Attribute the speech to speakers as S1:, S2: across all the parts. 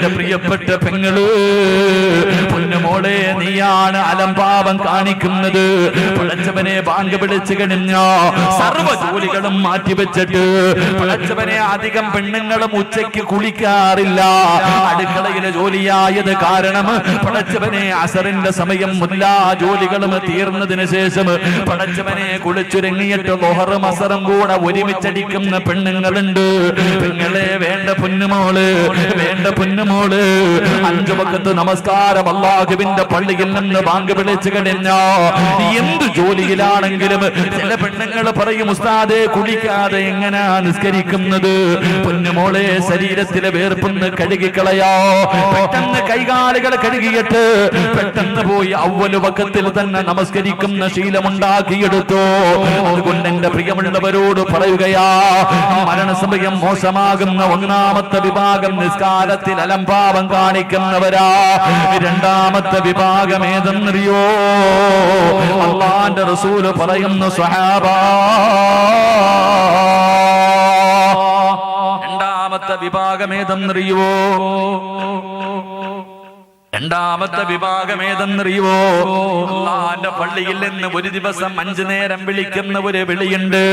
S1: എന്റെ പ്രിയപ്പെട്ട പെങ്ങള്, പൊന്നുമോളെ, നീയാണ് അലംഭാവം കാണിക്കുന്നത്. പടച്ചവനെ ബാങ്ക് വിളിച്ചു കഴിഞ്ഞോ സർവ്വ ജോലികളും മാറ്റിവെച്ചിട്ട് പടച്ചവനെ അധികം പെണ്ണുങ്ങളും ഉച്ചയ്ക്ക് കുളിക്കാറില്ല. അടുക്കളയിലെ ജോലിയായത് കാരണം പടച്ചവനെ അസറിന്റെ സമയം എല്ലാ ജോലികളും തീർന്നതിന് ശേഷം പടച്ചവനെ കുളിച്ചുരങ്ങിയിട്ട് ലോഹറും അസറും കൂടെ ഒരുമിച്ചടിക്കുന്ന പെണ്ണുങ്ങളുണ്ട്. പെങ്ങളെ, വേണ്ട പൊന്നുമോള്, വേണ്ട പൊന്നുമോള്, 5 വഖത്ത് നമസ്കാരം അല്ലാഹുവിന്റെ പള്ളിയിൽ നിന്ന് ബാങ്ക് വിളിച്ചു കഴിഞ്ഞോ എന്ത് ജോലിയിലാണെങ്കിലും ചില പെണ്ണുങ്ങൾ പറയും, ഉസ്താദേ കുളിക്കാതെ എങ്ങനാ നിസ്കരിക്കുന്നത്? പൊന്നുമോളെ, ശരീരത്തിലെ വേർപ്പൊന്ന് കഴുകിക്കളയോ. പെട്ടെന്ന് കൈകാലുകൾ കഴുകിയിട്ട് പെട്ടെന്ന് പോയി അവ്വല് വഖത്തിൽ തന്നെ നമസ്കരിക്കുന്ന ശീലമുണ്ടാക്കിയെടുത്തു. അതുകൊണ്ട് എന്റെ പ്രിയമുള്ളവരോട് പറയുകയാ, മരണസമയം മോശമാകുന്ന ഒന്നാമത്തെ വിഭാഗം നിസ്കാരത്തിൽ അലംഭാവം കാണിക്കുന്നവരാ. രണ്ടാമത്തെ വിഭാഗം ഏതെന്നറിയോ? അല്ലാഹുവിന്റെ റസൂൽ പറയുന്നു, സ്വഹാബാ, രണ്ടാമത്തെ വിഭാഗം ഏതെന്നറിയോ? രണ്ടാമത്തെ വിഭാഗം ഏതെന്നറിയോ? അല്ലാഹുവിന്റെ പള്ളിയിൽ നിന്ന് ഒരു ദിവസം 5 നേരം വിളിക്കുന്ന ഒരു വിളിയുണ്ട്,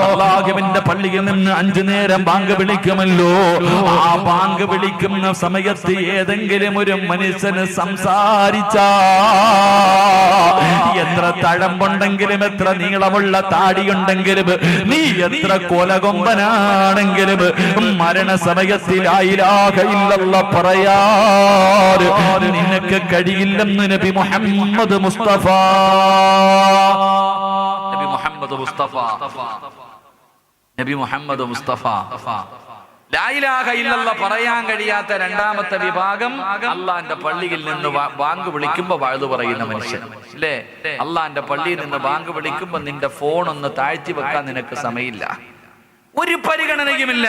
S1: അല്ലാഹുവിന്റെ പള്ളിയിൽ നിന്ന് 5 നേരം ബാങ്ക് വിളിക്കുമല്ലോ. ആ ബാങ്ക് വിളിക്കുന്ന സമയത്ത് ഏതെങ്കിലും ഒരു മനുഷ്യന് സംസാരിച്ചാ, എത്ര തഴമ്പുണ്ടെങ്കിലും എത്ര നീളമുള്ള താടിയുണ്ടെങ്കിലും നീ എത്ര കൊലകൊമ്പനാണെങ്കിലും മരണസമയത്തിൽ ലാ ഇലാഹ ഇല്ലല്ലാഹ് പറയാൻ നിനക്ക് കഴിയില്ലെന്ന് നബി മുഹമ്മദ് മുസ്തഫ. നബി മുഹമ്മദ് മുസ്തഫ, നബി മുഹമ്മദ് മുസ്തഫ. ലാ ഇലാഹ ഇല്ലല്ലാഹ് പറയാൻ കഴിയാത്ത രണ്ടാമത്തെ വിഭാഗം അള്ളാന്റെ പള്ളിയിൽ നിന്ന് ബാങ്ക് വിളിക്കുമ്പോ വഅദ് പറയുന്ന മനുഷ്യൻ. അല്ലേ? അള്ളാന്റെ പള്ളിയിൽ നിന്ന് ബാങ്ക് വിളിക്കുമ്പോ നിന്റെ ഫോൺ ഒന്ന് താഴ്ത്തി വെക്കാൻ നിനക്ക് സമയമില്ല, ഒരു പരിഗണനയുമില്ല.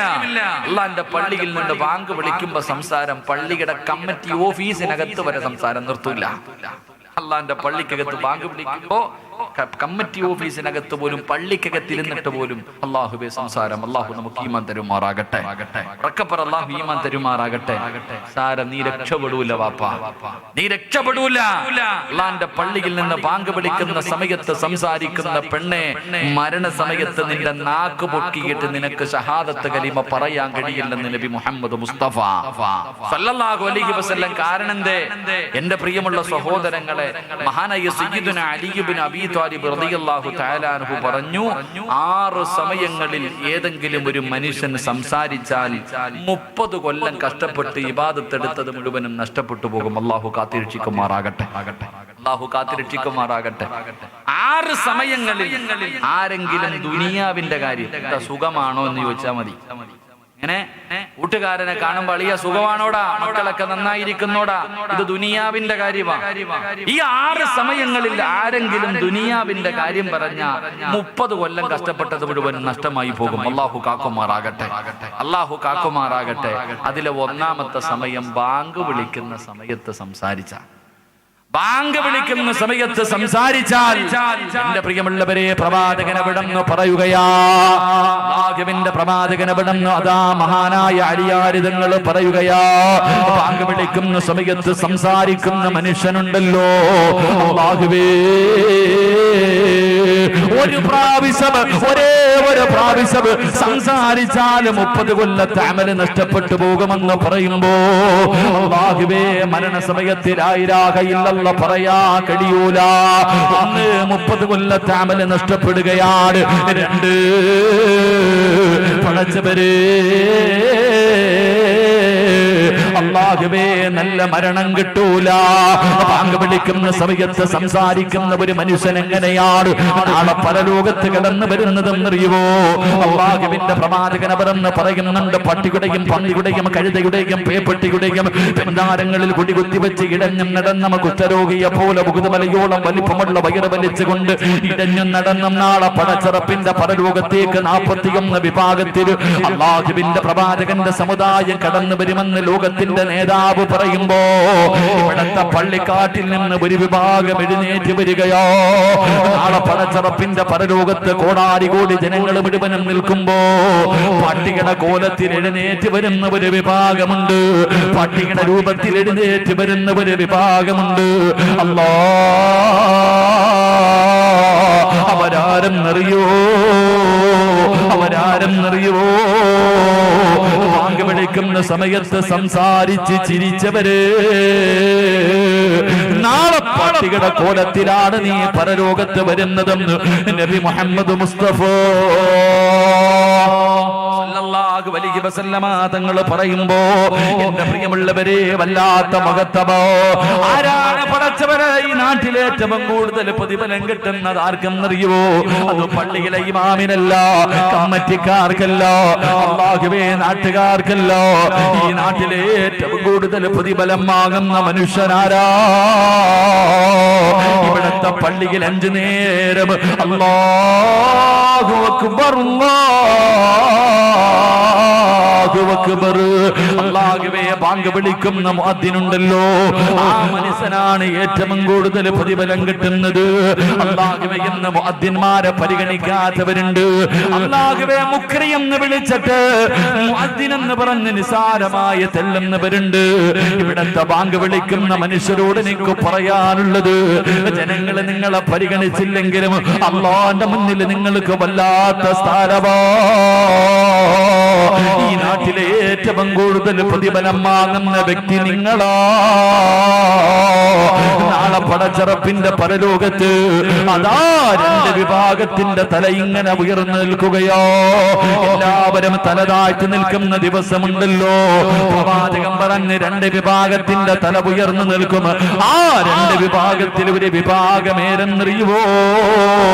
S1: അള്ളാന്റെ പള്ളിയിൽ നിന്ന് ബാങ്ക് വിളിക്കുമ്പോ സംസാരം പള്ളിയുടെ കമ്മിറ്റി ഓഫീസിനകത്ത് വരെ സംസാരം നിർത്തൂല. അള്ളാന്റെ പള്ളിക്കകത്ത് ബാങ്ക് വിളിക്കുമ്പോ കമ്മിറ്റി ഓഫീസിനകത്ത് പോലും പള്ളിക്കകത്തിരുന്നിട്ട് പോലും അള്ളാഹുബെ സംസാരം. അള്ളാഹു നമുക്ക് ഈമാൻ തരുമാറാകട്ടെ. അള്ളാഹു ഈമാൻ തരുമാറാകട്ടെ. സാരം നീ രക്ഷപ്പെടൂല വാപ്പാ, നീ രക്ഷപ്പെടൂല. അള്ളാന്റെ പള്ളിയിൽ നിന്ന് ബാങ്ക് വിളിക്കുന്ന സമയത്ത് സംസാരിക്കുന്ന പെണ്ണെ, മരണസമയത്ത് നിന്റെ നാക്ക് പൊക്കിയിട്ട് നിനക്ക് ഷഹാദത്ത് കലിമ പറയാൻ കഴിയില്ലെന്ന് നബി മുഹമ്മദ് മുസ്തഫ സല്ലല്ലാഹു അലൈഹി വസല്ലം. കാരണം എന്തേ? എന്റെ പ്രിയമുള്ള സഹോദരങ്ങളെ, മഹാനായ സയ്യിദുനാ അലി ഇബ്നു അബീ ത്വാലിബ് റളിയല്ലാഹു തആല അൻഹു പറഞ്ഞു, 6 സമയങ്ങളിൽ ഏതെങ്കിലും ഒരു മനുഷ്യൻ സംസാരിച്ചാൽ 30 കൊല്ലം കഷ്ടപ്പെട്ട് ഇബാദത്ത് എടുത്തത് മുഴുവനും നഷ്ടപ്പെട്ടു പോകും. അല്ലാഹു കാത്തിരക്ഷിക്കുമാറാകട്ടെ, അല്ലാഹു കാത്തിരക്ഷിക്കുമാറാകട്ടെ. 6 സമയങ്ങളിൽ ആരെങ്കിലും ദുനിയാവിന്റെ കാര്യം സുഖമാണോ എന്ന് ചോദിച്ചാൽ മതി. ഇങ്ങനെ കൂട്ടുകാരനെ കാണുമ്പോൾ അളിയ സുഖമാണോടാ, മക്കളൊക്കെ നന്നായിരിക്കുന്നോടാ, ഇത് ദുനിയാവിന്റെ കാര്യമാണ്. ഈ 6 സമയങ്ങളിൽ ആരെങ്കിലും ദുനിയാവിന്റെ കാര്യം പറഞ്ഞ 30 കൊല്ലം കഷ്ടപ്പെട്ടത് മുഴുവൻ നഷ്ടമായി പോകും. അല്ലാഹു കാക്കുമാറാകട്ടെ, അല്ലാഹു കാക്കുമാറാകട്ടെ. അതിലെ ഒന്നാമത്തെ സമയം ബാങ്ക് വിളിക്കുന്ന സമയത്ത് സംസാരിച്ച, ബാങ്ക് വിളിക്കുന്ന സമയത്ത് സംസാരിച്ചാൽ എന്റെ പ്രിയമുള്ളവരെ, പ്രവാചകൻ എവിടെന്ന് പറയുകയാ, അല്ലാഹുവിന്റെ പ്രവാചകൻ എവിടെന്ന് അതാ മഹാനായ അലിയാരിതങ്ങൾ പറയുകയാ, ബാങ്ക് വിളിക്കുന്ന സമയത്ത് സംസാരിക്കുന്ന മനുഷ്യനുണ്ടല്ലോ, അല്ലാഹുവേ, ഒരു പ്രാവശ്യം, ഒരേ ഒരു പ്രാവശ്യം സംസാരിച്ചാൽ 30 കൊല്ലത്തെ അമല് നഷ്ടപ്പെട്ടു പോകുമെന്ന് പറയുമ്പോ അല്ലാഹുവേ, മരണസമയത്തിൽ ലാ ഇലാഹ ഇല്ലല്ലാഹ് പറയാ കഴിയൂല. 1, 30 കൊല്ലത്തെ അമല് നഷ്ടപ്പെടുകയാണ്. 2, പടച്ചവരേ, അല്ലാഹുവേ, നല്ല മരണം കിട്ടൂല. ബാങ്ക് വിളിക്കുന്ന സമയത്ത് സംസാരിക്കുന്ന ഒരു മനുഷ്യൻ എങ്ങനെയാണ് നാളെ പരലോകത്ത് കടന്നു വരുന്നതെന്നറിയുവോ? അല്ലാഹുവിന്റെ പ്രവാചകൻ അവരെന്ന് പറയുന്നുണ്ട്, പട്ടിയുടെയും പന്നിയുടെയും കഴുതയുടെയും പേപ്പെട്ടിയുടെയും പെൺതാരങ്ങളിൽ കുടികുത്തി വെച്ച് ഇടഞ്ഞും നടന്ന കുഷ്ഠരോഗിയെ പോലെ മുകുതമലയോളം വലിപ്പമുള്ള വയറ് വലിച്ചുകൊണ്ട് ഇടഞ്ഞും നടന്ന നാളെ പടച്ചിറപ്പിന്റെ പരലോകത്തേക്ക് 41 വിഭാഗത്തിൽ അല്ലാഹുവിന്റെ പ്രവാചകന്റെ സമുദായം കടന്നു വരുമെന്ന് ലോകത്തെ ലോകത്തിന്റെ നേതാവ് പറയുമ്പോ ഇവിടത്തെ പള്ളിക്കാട്ടിൽ നിന്ന് ഒരു വിഭാഗം എഴുന്നേറ്റ് വരികയോ, നാളെ പടച്ചറപ്പിന്റെ പരലോകത്ത് കോടാടി കോടി ജനങ്ങൾ മുഴുവനും നിൽക്കുമ്പോ പട്ടികയുടെ കോലത്തിൽ എഴുന്നേറ്റ് വരുന്ന ഒരു വിഭാഗമുണ്ട്, പട്ടികയുടെ രൂപത്തിൽ എഴുന്നേറ്റ് വരുന്ന ഒരു വിഭാഗമുണ്ട്. അല്ലാ, അവരാരെന്നറിയോ? അവരാരെന്നറിയോ? വാങ്ങി വിളിക്കുന്ന സമയത്ത് സംസാരിച്ച് ചിരിച്ചവര് നാളെ പട്ടികയുടെ കോലത്തിലാണ് നീ പരലോകത്ത് വരുന്നതെന്ന് നബി മുഹമ്മദ് മുസ്തഫ സല്ലല്ലാഹു അലൈഹി വസല്ലമ തങ്ങൾ പറയുമ്പോ, എന്റെ പ്രിയമുള്ളവരെ, വല്ലാത്ത മഹത്വമോ! ആരാണ് പടച്ചവരെ ഈ നാട്ടിൽ ഏറ്റവും കൂടുതൽ പ്രതിഫലം കിട്ടുന്നത് ആർക്കെന്നറിയോ? അത് പള്ളിയിലെ ഇമാമിനല്ല, കമ്മിറ്റിക്കാർക്കല്ല, അല്ലാഹുവേ നാട്ടുകാർക്കല്ല. ഈ നാട്ടിലെ ഏറ്റവും കൂടുതൽ പ്രതിഫലം വാങ്ങുന്ന മനുഷ്യനാരാ? ഇവിടത്തെ പള്ളിയിൽ 5 നേരം അല്ലാഹു അക്ബർ അല്ലാഹുവേ ബാങ്ക് വിളിക്കുന്ന മുഅദ്ദിനുണ്ടല്ലോ, ആ മനുഷ്യനാണ് ഏറ്റവും കൂടുതൽ പ്രതിഫലം കിട്ടുന്നത്. അല്ലാഹുവേ എന്ന് മുഅദ്ദിന്മാരെ പരിഗണിക്കാത്തവരുണ്ട്. അല്ലാഹുവേ മുക്രി എന്ന് വിളിച്ചിട്ട് മുഅദ്ദിൻ എന്ന് പറഞ്ഞ് നിസാരമായി തെല്ലുന്നവരുണ്ട്. ഇവിടത്തെ ബാങ്ക് വിളിക്കുന്ന മനുഷ്യരോട് എനിക്ക് പറയാനുള്ളത്, ജനങ്ങൾ നിങ്ങളെ പരിഗണിച്ചില്ലെങ്കിലും അല്ലാഹുവിന്റെ മുന്നിൽ നിങ്ങൾക്ക് വല്ലാത്ത സ്ഥാനമാ. ഈ നാട്ടിലെ ഏറ്റവും കൂടുതൽ പ്രതിഫലം വാങ്ങുന്ന വ്യക്തി നിങ്ങളാ. നാളെ പടച്ചറപ്പിന്റെ പരലോകത്ത് അതാ 2 വിഭാഗത്തിന്റെ തല ഇങ്ങനെ ഉയർന്നു നിൽക്കുകയോ. എല്ലാവരും തല താഴ്ത്തി നിൽക്കുന്ന ദിവസമുണ്ടല്ലോ. പ്രവാചകൻ പറഞ്ഞ് 2 വിഭാഗത്തിന്റെ തല ഉയർന്നു നിൽക്കും. ആ 2 വിഭാഗത്തിൽ ഒരു വിഭാഗമേരെന്നറിയുവോ?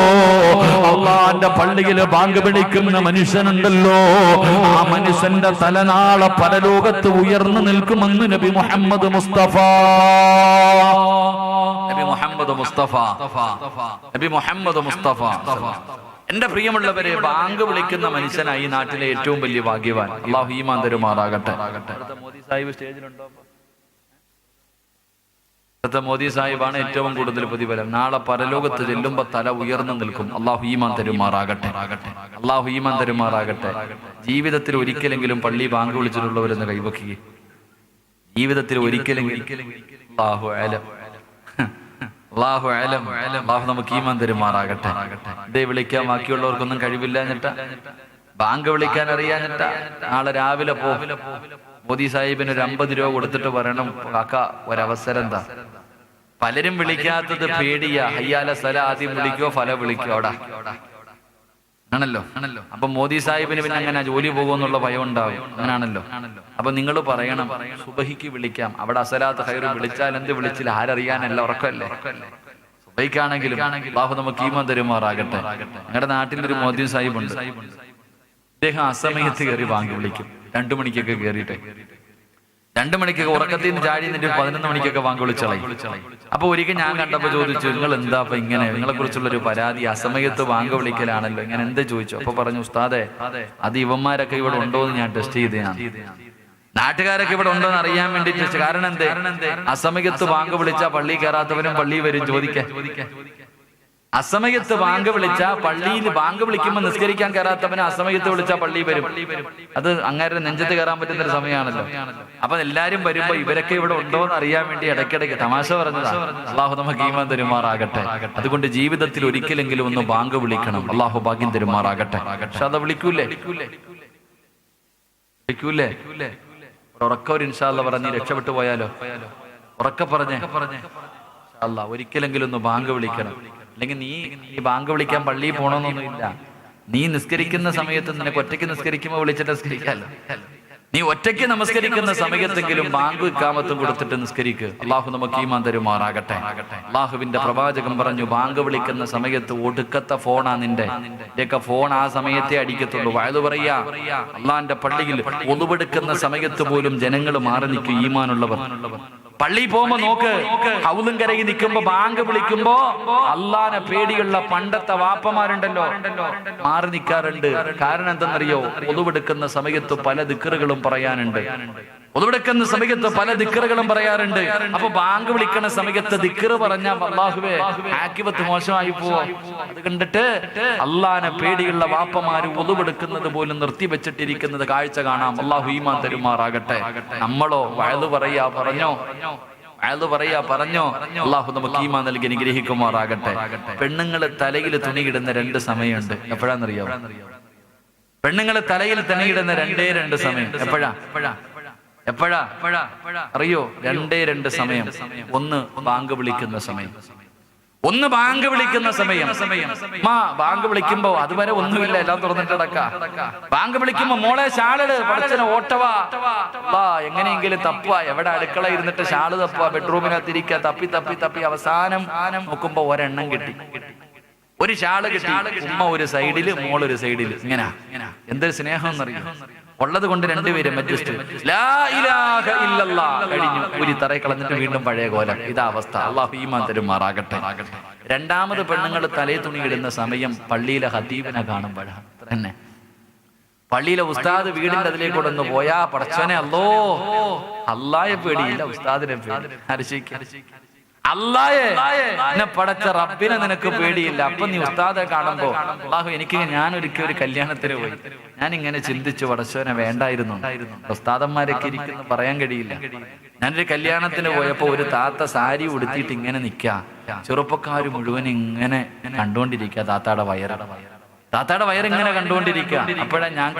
S1: അള്ളാന്റെ പള്ളിയിൽ ബാങ്ക് വിളിക്കുന്ന മനുഷ്യനുണ്ടല്ലോ, ആ മനുഷ്യന്റെ തലനാളെ പരലോകത്ത് ഉയർന്നു നിൽക്കുമെന്ന് നബി മുഹമ്മദ് മുസ്തഫ. നബി മുഹമ്മദ് മുസ്തഫ, നബി മുഹമ്മദ് മുസ്തഫ. എന്റെ പ്രിയമുള്ളവരെ, ബാങ്ക് വിളിക്കുന്ന മനുഷ്യനായി ഈ നാട്ടിലെ ഏറ്റവും വലിയ ഭാഗ്യവാൻ. അല്ലാഹു ഈമാൻ തരുമാറാകട്ടെ. മോദി സാഹിബ് സ്റ്റേജിലുണ്ടോ? മോദി സാഹിബാണ് ഏറ്റവും കൂടുതൽ പ്രതിഫലം. നാളെ പരലോകത്ത് ചെല്ലുമ്പോ തല ഉയർന്നു നിൽക്കും. അല്ലാഹു ഈമാൻ തരുമാറാകട്ടെ. അല്ലാഹു ഈമാൻ തരുമാറാകട്ടെ. ജീവിതത്തിൽ ഒരിക്കലെങ്കിലും പള്ളി ബാങ്ക് വിളിച്ചിട്ടുള്ളവരെന്ന് കൈവക്കുക. ജീവിതത്തിൽ ഒരിക്കലെങ്കിലും. അല്ലാഹു അലം, അല്ലാഹു അലം. അല്ലാഹു നമുക്ക് ഈമാൻ തരുമാറാകട്ടെ. ഇതേ വിളിക്കാൻ ബാക്കിയുള്ളവർക്കൊന്നും കഴിവില്ല എന്നിട്ടാ, ബാങ്ക് വിളിക്കാൻ അറിയാഞ്ഞിട്ടാ. നാളെ രാവിലെ മോദി സാഹിബിന് ഒരു 50 രൂപ കൊടുത്തിട്ട് പറയണം, കാക്ക ഒരവസരം എന്താ? പലരും വിളിക്കാത്തത് പേടിയാ. ഹയ്യാല സല ആദ്യം വിളിക്കോ, ഫല വിളിക്കോ? അവിടെ ആണല്ലോ. അപ്പൊ മോദി സാഹിബിന് പിന്നെ അങ്ങനെ ജോലി പോകുമെന്നുള്ള ഭയം ഉണ്ടാവും. അങ്ങനാണല്ലോ. അപ്പൊ നിങ്ങൾ പറയണം, സുബഹിക്ക് വിളിക്കാം. അവിടെ അസലാത്ത് ഖൈർ വിളിച്ചാൽ എന്ത്, വിളിച്ചില്ല ആരറിയാനല്ല, ഉറക്കല്ലേ. സുബഹിക്കാണെങ്കിലും അല്ലാഹു നമുക്ക് ഈമാൻ തരുമാറാകട്ടെ. ഞങ്ങളുടെ നാട്ടിലൊരു മോദി സാഹിബ് ഉണ്ട്. അദ്ദേഹം അസമയത്ത് കയറി ബാങ്ക് വിളിക്കും. 2 മണിക്കൊക്കെ കയറിയിട്ട് 2 മണിക്കൊക്കെ ഉറക്കത്തിൽ നിന്ന് ചാടി നിന്നിട്ട് 11 മണിക്കൊക്കെ ബാങ്ക് വിളിച്ചളയും. അപ്പൊ ഒരിക്കൽ ഞാൻ കണ്ടപ്പോ ചോദിച്ചു, നിങ്ങൾ എന്താ അപ്പൊ ഇങ്ങനെ, നിങ്ങളെ കുറിച്ചുള്ളൊരു പരാതി, അസമയത്ത് ബാങ്ക് വിളിക്കലാണല്ലോ, ഇങ്ങനെ എന്താ ചോദിച്ചു. അപ്പൊ പറഞ്ഞു, ഉസ്താദെ അത് ഇവന്മാരൊക്കെ ഇവിടെ ഉണ്ടോ എന്ന് ഞാൻ ടെസ്റ്റ് ചെയ്തതാണ്. നാട്ടുകാരൊക്കെ ഇവിടെ ഉണ്ടോ എന്ന് അറിയാൻ വേണ്ടി ടെസ്റ്റ്. കാരണം എന്തേ? അസമയത്ത് ബാങ്ക് വിളിച്ചാ പള്ളി കയറാത്തവനും പള്ളി വരും ചോദിക്കാൻ. അസമയത്ത് ബാങ്ക് വിളിച്ചാ പള്ളിയിൽ ബാങ്ക് വിളിക്കുമ്പോൾ നിസ്കരിക്കാൻ കയറാത്തവന് അസമയത്ത് വിളിച്ചാൽ പള്ളി വരും. അത് അങ്ങേരുടെ നെഞ്ചത്ത് കയറാൻ പറ്റുന്ന ഒരു സമയമാണല്ലോ. അപ്പൊ എല്ലാരും വരുമ്പോ ഇവരൊക്കെ ഇവിടെ ഉണ്ടോ എന്ന് അറിയാൻ വേണ്ടി ഇടയ്ക്കിടയ്ക്ക് തമാശ പറഞ്ഞതാ. അള്ളാഹു നമുക്ക് ഈമാൻ തരുമാറാകട്ടെ. അതുകൊണ്ട് ജീവിതത്തിൽ ഒരിക്കലെങ്കിലും ഒന്ന് ബാങ്ക് വിളിക്കണം. അള്ളാഹു ഭാഗ്യം തരുമാറാകട്ടെ. പക്ഷെ അത് വിളിക്കൂലേ? ഉറക്കം ഒരു ഇൻഷാ അല്ലാഹ് പറഞ്ഞ് രക്ഷപ്പെട്ടു പോയാലോ? ഉറക്ക പറഞ്ഞേ അല്ലാഹ് ഒരിക്കലെങ്കിലും ഒന്ന് ബാങ്ക് വിളിക്കണം. അല്ലെങ്കിൽ നീ ബാങ്ക് വിളിക്കാൻ പള്ളിയിൽ പോകണമെന്നൊന്നുമില്ല. നീ നിസ്കരിക്കുന്ന സമയത്ത് നിനക്ക് ഒറ്റയ്ക്ക് നിസ്കരിക്കുമ്പോൾ വിളിച്ചിട്ട് നിസ്കരിക്കാമല്ലോ. നീ ഒറ്റയ്ക്ക് നമസ്കരിക്കുന്ന സമയത്തെങ്കിലും ബാങ്ക് ഇഖാമത്തും കൊടുത്തിട്ട് നിസ്കരിക്ക്. അള്ളാഹു നമുക്ക് ഈമാൻ തരുമാറാകട്ടെ. അള്ളാഹുവിന്റെ പ്രവാചകൻ പറഞ്ഞു, ബാങ്ക് വിളിക്കുന്ന സമയത്ത് ഒടുക്കത്തെ ഫോണാ നിന്റെ ഫോൺ. ആ സമയത്തെ അടിക്കത്തുള്ളൂ. വയത് പറയാ, അള്ളാന്റെ പള്ളിയിൽ ഒതുവെടുക്കുന്ന സമയത്ത് പോലും ജനങ്ങൾ മാറി നിൽക്കും ഈമാനുള്ളവർ. പള്ളി പോകുമ്പോ നോക്ക്, ഹൗലും കരകി നിൽക്കുമ്പോ ബാങ്ക് വിളിക്കുമ്പോ അള്ളാനെ പേടിയുള്ള പണ്ടത്തെ വാപ്പമാരുണ്ടല്ലോ മാറി നിൽക്കാറുണ്ട്. കാരണം എന്തെന്നറിയോ? ഒതുവെടുക്കുന്ന സമയത്ത് പല ദിക്റുകളും പറയാനുണ്ട്. ഒതുവെടുക്കുന്ന സമയത്ത് പല ദിക്റുകളും പറയാറുണ്ട്. അപ്പൊ ബാങ്ക് വിളിക്കുന്ന സമയത്ത് ദിക്റ് പറഞ്ഞ അല്ലാഹുവേ ആക്കിബത്ത് മോശമായി പോവോ. അത് കണ്ടിട്ട് അള്ളാനെ പേടിയുള്ള വാപ്പമാര് ഒതുവെടുക്കുന്നത് പോലും നിർത്തി വെച്ചിട്ടിരിക്കുന്നത് കാഴ്ച കാണാം. അള്ളാഹു ഈമാൻ തരുമാറാകട്ടെ. നമ്മളോ വയലു പറഞ്ഞോ അള്ളാഹു നമുക്ക് ഈമാൻ നൽകി അനുഗ്രഹിക്കുമാറാകട്ടെ. പെണ്ണുങ്ങള് തലയിൽ തുണിയിടുന്ന 2 സമയമുണ്ട്. എപ്പോഴാന്നറിയോ? പെണ്ണുങ്ങള് തലയിൽ തുണിയിടുന്ന 2 സമയം. എപ്പോഴാ അറിയോ? 2 സമയം. ഒന്ന് ബാങ്ക് വിളിക്കുന്ന സമയം. ബാങ്ക് വിളിക്കുമ്പോ അതുവരെ ഒന്നുമില്ല, എല്ലാം തുറന്നിട്ട് കിടക്കാ. ബാങ്ക് വിളിക്കുമ്പോ മോളെ ഷാളിട്, പടച്ചനെ ഓട്ടവാ, എങ്ങനെയെങ്കിലും തപ്പുക. എവിടെ അടുക്കള ഇരുന്നിട്ട് ഷാള് തപ്പുക, ബെഡ്റൂമിനകത്ത് ഇരിക്കുക, തപ്പി അവസാനം നോക്കുമ്പോ ഒരെണ്ണം കിട്ടി, ഒരു ഷാള് കിട്ടി. ഉമ്മ ഒരു സൈഡില്, മോൾ ഒരു സൈഡില്. ഇങ്ങനെ എന്തൊരു സ്നേഹം എന്നറിയാം. ഉള്ളത് കൊണ്ട് 2 പേരും അഡ്ജസ്റ്റ്. ലാ ഇലാഹ ഇല്ലല്ലാഹ് കഴിഞ്ഞു, ഒരു തറയിൽ കളഞ്ഞിട്ട് വീണ്ടും പഴയ കോലം. ഇതാ അവസ്ഥ. അല്ലാഹു ഈമാൻ തരുമാറാകട്ടെ. 2ാമത് പെണ്ണുങ്ങൾ തലേ തുണി ഇടുന്ന സമയം പള്ളിയിലെ ഹതീബിനെ കാണുമ്പോഴാണ്. തന്നെ പള്ളിയിലെ ഉസ്താദ് വീടിന്റെ അതിലേക്കൂടെ ഒന്ന് പോയാ പടച്ചോനെ അല്ലായെ പേടിയില്ല, ഉസ്താദിനെ പേടി. അല്ലായെ പടച്ച റബ്ബിനെ നിനക്ക് പേടിയില്ല. അപ്പൊ നീ ഉസ്താദെ കാണുമ്പോ അല്ലാഹു ഞാൻ ഒരിക്കൽ ഒരു കല്യാണത്തിന് പോയി, ഞാൻ ഇങ്ങനെ ചിന്തിച്ചു പടച്ചോനെ വേണ്ടായിരുന്നു. ഉസ്താദന്മാരൊക്കെ ഇരിക്കുന്നു പറയാൻ കഴിയില്ല. ഞാനൊരു കല്യാണത്തിന് പോയപ്പോ ഒരു താത്ത സാരി ഉടുത്തിട്ട് ഇങ്ങനെ നിക്കാ, ചെറുപ്പക്കാര് മുഴുവൻ ഇങ്ങനെ കണ്ടുകൊണ്ടിരിക്കുക. താത്താടെ വയറിങ്ങനെ കണ്ടുകൊണ്ടിരിക്കുക. അപ്പോഴാ ഞാൻ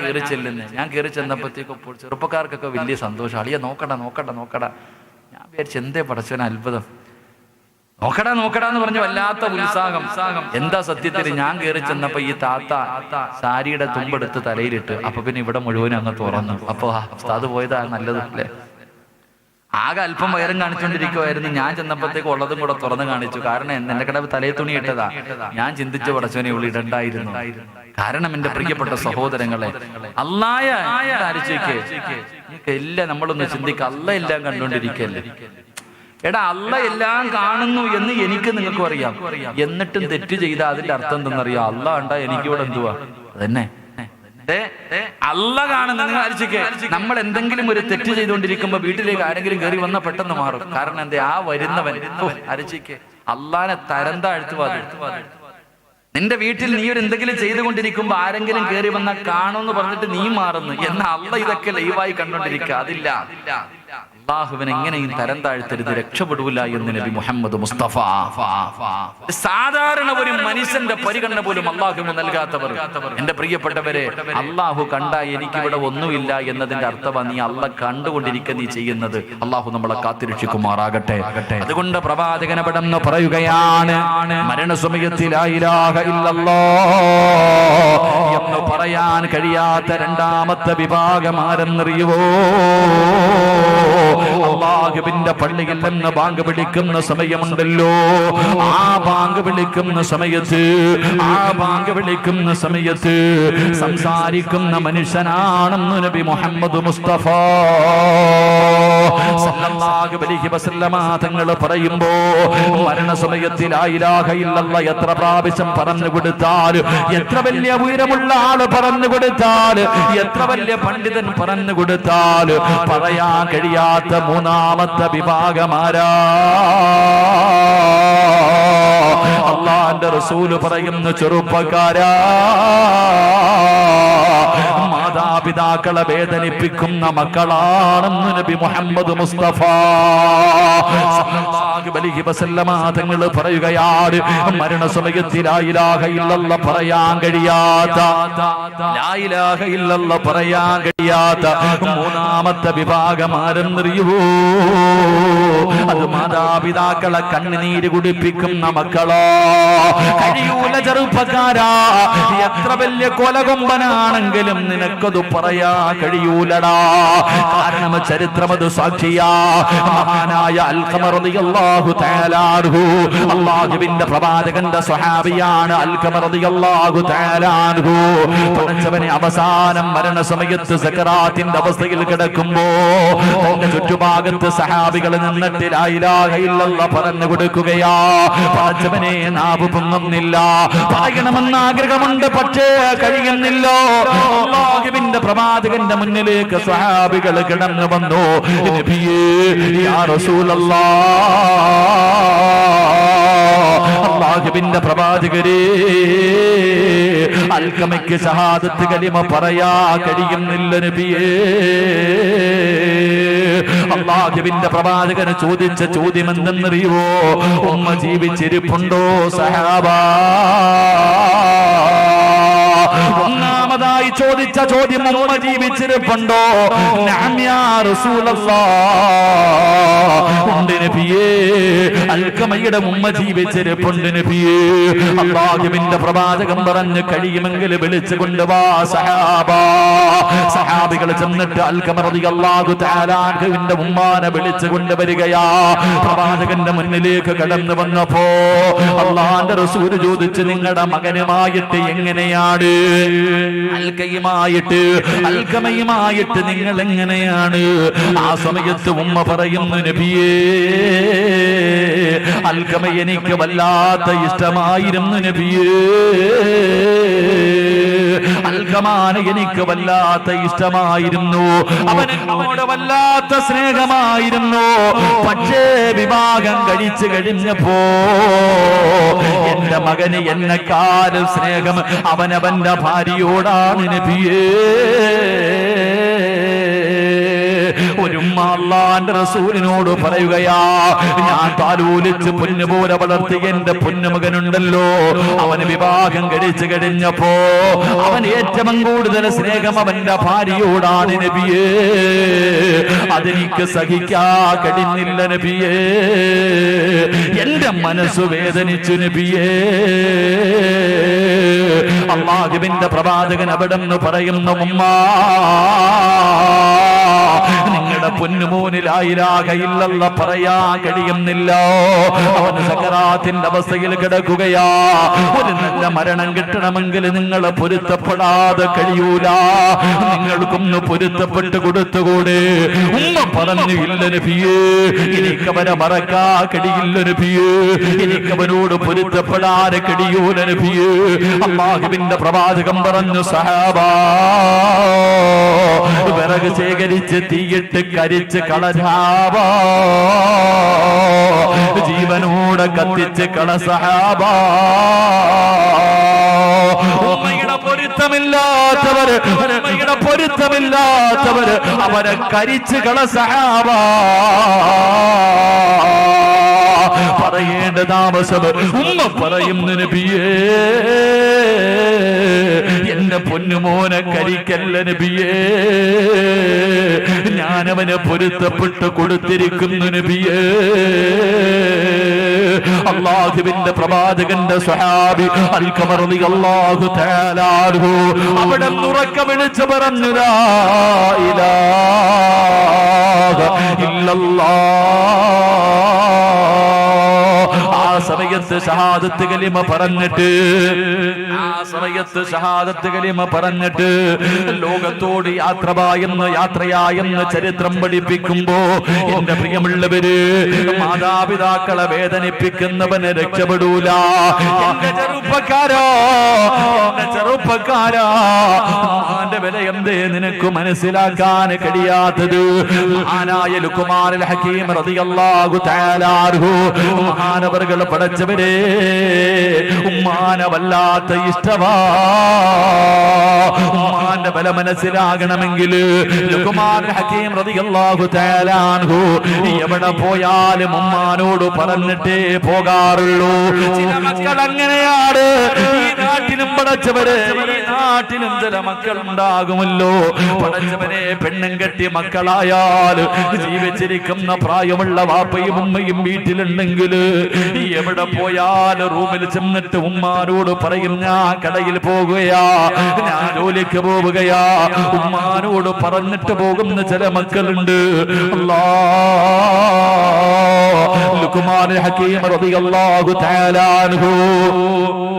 S1: കയറി ചെന്നപ്പോഴത്തേക്കും ചെറുപ്പക്കാർക്കൊക്കെ വലിയ സന്തോഷം. അളിയ നോക്കടാ. ഞാൻ വിചാരിച്ചു എന്തേ പടച്ചോനെ അത്ഭുതം, നോക്കടാ എന്ന് പറഞ്ഞു വല്ലാത്ത ഉത്സാഹം. എന്താ സത്യത്തിൽ ഞാൻ കയറി ചെന്നപ്പോ ഈ താത്ത സാരിയുടെ തുമ്പെടുത്ത് തലയിലിട്ട്. അപ്പൊ പിന്നെ ഇവിടെ മുഴുവനും അങ്ങ് തുറന്നു. അപ്പൊ ഉസ്താദ് പോയതാ നല്ലത് അല്ലേ. ആകെ അല്പം വയറും കാണിച്ചുകൊണ്ടിരിക്കുവായിരുന്നു. ഞാൻ ചെന്നപ്പോഴത്തേക്ക് ഉള്ളതും കൂടെ തുറന്നു കാണിച്ചു. കാരണം എന്റെ കട തലയിൽ തുണി ഇട്ടതാ. ഞാൻ ചിന്തിച്ചു പടച്ചോനെ ഇവിടെ ഇടണ്ടായിരുന്നു. കാരണം എന്റെ പ്രിയപ്പെട്ട സഹോദരങ്ങളെ, അല്ലായ ആലോചിക്ക്, എല്ലാം നമ്മളൊന്ന് ചിന്തിക്കുക. അല്ല എല്ലാം കണ്ടുകൊണ്ടിരിക്കല്ലേ. അല്ല എല്ലാം കാണുന്നു എന്ന് എനിക്ക് നിങ്ങൾക്കും അറിയാം. എന്നിട്ടും തെറ്റ് ചെയ്താൽ അതിന്റെ അർത്ഥം എന്തെന്നറിയാം? അല്ല കണ്ടാ എനിക്കിവിടെ എന്തുവാ? അതന്നെ അല്ല കാണുന്ന. നിങ്ങൾ ആലോചിക്കേ, നമ്മൾ എന്തെങ്കിലും ഒരു തെറ്റ് ചെയ്തുകൊണ്ടിരിക്കുമ്പോ വീട്ടിലേക്ക് ആരെങ്കിലും കയറി വന്നാൽ പെട്ടെന്ന് മാറും. കാരണം എന്താ? ആ വരുന്നവൻ ആലോചിക്കേ അല്ലാനെ തരം താഴ്ത്തുവാ. നിന്റെ വീട്ടിൽ നീ ഒരു എന്തെങ്കിലും ചെയ്തുകൊണ്ടിരിക്കുമ്പോ ആരെങ്കിലും കയറി വന്നാൽ കാണുമെന്ന് പറഞ്ഞിട്ട് നീ മാറുന്നു. എന്നാൽ അല്ല ഇതൊക്കെ ലൈവായി കണ്ടോണ്ടിരിക്കുക. അതില്ല. അല്ലാഹുവിനെ എങ്ങനെയും തരം താഴ്ത്തരുത്, രക്ഷപ്പെടൂല എന്ന് നബി മുഹമ്മദ് മുസ്തഫ. സാധാരണ ഒരു മനുഷ്യന്റെ പരിഗണന പോലും അല്ലാഹുവിന് നൽകാത്തവർ. എന്റെ പ്രിയപ്പെട്ടവരെ, അല്ലാഹു കണ്ട എനിക്കിവിടെ ഒന്നുമില്ല എന്നതിന്റെ അർത്ഥമാണ് നീ അല്ല കണ്ടുകൊണ്ടിരിക്കുക നീ ചെയ്യുന്നത്. അല്ലാഹു നമ്മളെ കാത്തിരക്ഷിക്കുമാറാകട്ടെ. അതുകൊണ്ട് പ്രവാചകൻ പെട്ടെന്ന് പറയുകയാണ്, മരണസമയത്തിൽ ലാ ഇലാഹ ഇല്ലല്ലാഹ് എന്ന് പറയാൻ കഴിയാത്ത 2ാമത്തെ വിഭാഗം ആരെന്നറിയുവോ? അല്ലാഹുവിന്റെ പള്ളിയിൽ നിന്ന് ബാങ്ക് വിളിക്കുന്ന സമയമുണ്ടല്ലോ, ആ ബാങ്ക് വിളിക്കുന്ന സമയത്ത് സംസാരിക്കുന്ന മനുഷ്യനാണെന്ന് നബി മുഹമ്മദ് മുസ്തഫ സല്ലല്ലാഹു അലൈഹി വസല്ലമ തങ്ങൾ പറയുമ്പോ, മരണസമയത്തിൽ ലാ ഇലാഹ ഇല്ലല്ലാഹ് എത്ര പ്രാവശ്യം പറഞ്ഞു കൊടുത്താൽ, എത്ര വലിയ ഉയരമുള്ള ആള് പറഞ്ഞു കൊടുത്താൽ, എത്ര വലിയ പണ്ഡിതൻ പറഞ്ഞു കൊടുത്താൽ പറയാൻ കഴിയാത്ത 3ാമത്തെ വിഭാഗമാരാ? അല്ലാഹുവിന്റെ റസൂൽ പറയുന്നു, ചെറുപ്പക്കാരാ, മാതാപിതാക്കളെ വേദനിപ്പിക്കുന്ന മക്കളാണെന്ന് നബി മുഹമ്മദ് മുസ്തഫ സല്ലല്ലാഹു അലൈഹി വസല്ലമ തങ്ങൾ പറയുകയാണ്, മരണസമയത്തിൽ ലാ ഇലാഹ ഇല്ലല്ലാഹ് പറയാൻ കഴിയാത്ത 3ാമത്തെ വിഭാഗം ആരെന്നറിയുവോ? അത് മാതാപിതാക്കളെ കണ്ണുനീര് കുടിപ്പിക്കുന്ന മക്കളോ. കഴിയൂല ചെറുപ്പക്കാരാ, എത്ര വലിയ കൊലകൊമ്പനാണെങ്കിലും നിനക്കത് പറയാ കഴിയൂലടാ. കാരണം ചരിത്രം അത് സാക്ഷിയാ. മഹാനായ അൽഖമ റളിയല്ലാഹു തആല അൻഹു, അല്ലാഹുവിന്റെ പ്രവാചകന്റെ സ്വഹാബിയാണ് അൽഖമ റളിയല്ലാഹു തആല അൻഹു. പടച്ചവനെ അവസാനം മരണസമയത്ത് സക്കറാത്തിന്റെ അവസ്ഥയിൽ കിടക്കുമ്പോ തന്റെ ചുറ്റുഭാഗത്ത് സഹാബികൾ നിന്നിട്ട് ലാ ഇലാഹ ഇല്ലല്ലാഹ് പറഞ്ഞു കൊടുക്കുകയാ. പടച്ചവനെ നാവ് പൊങ്ങുന്നില്ല, പറയണമെന്ന് ആഗ്രഹമുണ്ട്, പക്ഷേ കഴിയുന്നില്ല. അല്ലാഹുവിന്റെ പ്രവാചകന്റെ മുന്നിലേക്ക് സഹാബികൾ കിടന്നു വന്നു. നബിയേ യാ റസൂലല്ലാഹ്, അല്ലാഹുവിന്റെ പ്രവാചകരേ, അൽഖമയ്ക്ക് ഷഹാദത്ത് കലിമ പറയാ കഴിയുന്നില്ല നബിയേ. അല്ലാഹുവിന്റെ പ്രവാചകന് ചോദിച്ച ചോദ്യം എന്തെന്നറിയോ? ഉമ്മ ജീവിച്ചിരിപ്പുണ്ടോ സഹാബാ? ഒന്നാമതായി ചോദിച്ച ചോദ്യം ഉമ്മ ജീവിച്ചിരിപ്പുണ്ടോ? നഅം യാ റസൂലല്ലാഹ്, ഉണ്ട് നബിയേ. അൽഖമയുടെ ഉമ്മ ജീവിച്ചിരിപ്പുണ്ട് നബിയേ. അല്ലാഹുവിന്റെ പ്രവാചകൻ പറഞ്ഞു കഴിയുമെങ്കിൽ വിളിച്ചു കൊണ്ടുവാ സഹാബാ. സഹാബികൾ ചെന്നിട്ട് അൽഖമ റളിയല്ലാഹു തആല അൻഹുവിന്റെ ഉമ്മാനെ വിളിച്ചു കൊണ്ടുവരികയാ. പ്രവാചകന്റെ മുന്നിലേക്ക് കടന്നു വന്നപ്പോ അല്ലാഹുവിന്റെ റസൂൽ ചോദിച്ചു, നിങ്ങളുടെ മകനുമായിട്ട് എങ്ങനെയാണ്? അൽഖമയുമായിട്ട് നിങ്ങൾ എങ്ങനെയാണ്? ആ സമയത്ത് ഉമ്മ പറയുന്നു, നബിയേ, അൽഖമ എനിക്ക് വല്ലാത്ത ഇഷ്ടമായിരുന്നു നബിയേ. അൽഖമാന എനിക്ക് വല്ലാത്ത ഇഷ്ടമായിരുന്നു, അവനോട് വല്ലാത്ത സ്നേഹമായിരുന്നു. പക്ഷേ വിവാഹം കഴിച്ചു കഴിഞ്ഞപ്പോ എന്റെ മകന് എന്നെക്കാളും സ്നേഹം അവനവന്റെ ഭാര്യയോടാണ് നബിയേ. ഒരു അല്ലാഹുവിന്റെ റസൂലിനോട് പറയുകയാ, ഞാൻ താലോലിച്ച് പൊന്നുപോലെ വളർത്തിയ എന്റെ പൊന്നുമകനുണ്ടല്ലോ, അവന് വിവാഹം കഴിച്ചു കഴിഞ്ഞപ്പോ അവൻ ഏറ്റവും കൂടുതൽ സ്നേഹം അവന്റെ ഭാര്യയോടാണ് നബിയേ. അതെനിക്ക് സഹിക്കാ കഴിഞ്ഞില്ല നബിയേ. എന്റെ മനസ്സ് വേദനിച്ചു നബിയേ. അല്ലാഹുവിന്റെ പ്രവാചകൻ അവിടെ നിന്ന് പറയുന്നു, ഉമ്മ, നിങ്ങളുടെ പൊന്നുമോന് ലാ ഇലാഹ ഇല്ലല്ലാഹ് പറയാൻ കഴിയുന്നില്ല. അവന് സക്കറാത്തിന്റെ അവസ്ഥയിൽ കിടക്കുകയാ. ഒരു നല്ല മരണം കിട്ടണമെങ്കിൽ നിങ്ങൾ പൊരുത്തപ്പെടാതെ കഴിയൂല. നിങ്ങൾക്കൊന്ന് പൊരുത്തപ്പെട്ട് കൊടുത്തുകൂടെ? ഉമ്മ പറഞ്ഞു, ഇല്ല നബിയേ, എനിക്കവനെ മറക്കാ കഴിയില്ല നബിയേ, എനിക്കവനോട് പൊരുത്തപ്പെടാതെ കഴിയൂല നബിയേ. അല്ലാഹുവിന്റെ പ്രവാചകൻ പറഞ്ഞു, സഹാബാ, വിറക് ശേഖരിച്ച് തീയിട്ട് കരിച്ച് കളസാബാ, ജീവനോടെ കത്തിച്ച് കള സഹാബാ. ഉമ്മയുടെ പൊരുത്തമില്ലാത്തവര്, ഉമ്മയുടെ പൊരുത്തമില്ലാത്തവര് അവരെ കരിച്ച് കള സഹാബാ. പറയേണ്ട താമസം ഉമ്മ പറയുന്നു, നബിയേ, എന്റെ പൊന്നുമോനെ കരിക്കല്ല നബിയേ, ഞാനവനെ പൊരുത്തപ്പെട്ട് കൊടുത്തിരിക്കുന്നു നബിയേ. അല്ലാഹുവിന്റെ പ്രവാചകന്റെ സ്വഹാബി അൽഖമ റളിയല്ലാഹു തആല അൻഹു അവിടെ ഉറക്കെ വിളിച്ചു പറഞ്ഞു, ലാ ഇലാഹ ഇല്ലല്ലാഹ്. ആ സമയത്ത് ഷഹാദത്ത് കലിമ പറഞ്ഞിട്ട്, ഷഹാദത്ത് കലിമ പറഞ്ഞിട്ട് ലോകത്തോട് യാത്രയായെന്ന് ചരിത്രം പഠിപ്പിക്കുമ്പോ, എന്റെ പ്രിയമുള്ളവര്, മാതാപിതാക്കളെ വേദനിപ്പിക്കുന്നവന് രക്ഷപ്പെടൂല. എന്റെ ചെറുപ്പക്കാരാ, അവന്റെ വില എന്തേ നിനക്ക് മനസ്സിലാക്കാൻ കഴിയാത്തത്? മഹാനായ ലുഖ്മാനുൽ ഹകീം റളിയല്ലാഹു തആല അൻഹു മഹാനവർകൾ പഠിച്ചവരെ, ഉമ്മാനെ വല്ലാത്ത ഇഷ്ടമാ. ഉമ്മാന്റെ വില മനസ്സിലാകണമെങ്കിൽ ലുഖ്മാനുൽ ഹകീം റളിയല്ലാഹു തആല അൻഹു എവിടെ പോയാലും ഉമ്മാനോട് പറഞ്ഞിട്ടേ പോകാറുള്ളൂ. ചില മക്കൾ അങ്ങനെയാണ്. ഈ നാട്ടിലും പടച്ചവരെ, ഈ നാട്ടിലും ചില മക്കൾ ഉണ്ടാകുമല്ലോ. പടച്ചവനെ, പെണ്ണും കെട്ടി മക്കളായാൽ ജീവിച്ചിരിക്കുന്ന പ്രായമുള്ള വാപ്പയും ഉമ്മയും വീട്ടിലുണ്ടെങ്കിൽ എവിടെ എവിടെ പോയാലും റൂമിൽ ചെന്നിട്ട് ഉമ്മാനോട് പറയും ഞാൻ കടയിൽ പോകുകയാ, ഞാൻ ജോലിക്ക് പോവുകയാ. ഉമ്മാനോട് പറഞ്ഞിട്ട് പോകുന്ന ചില മക്കളുണ്ട്. ലുക്മാനുൽ ഹകീം റളിയല്ലാഹു തആല അൻഹു,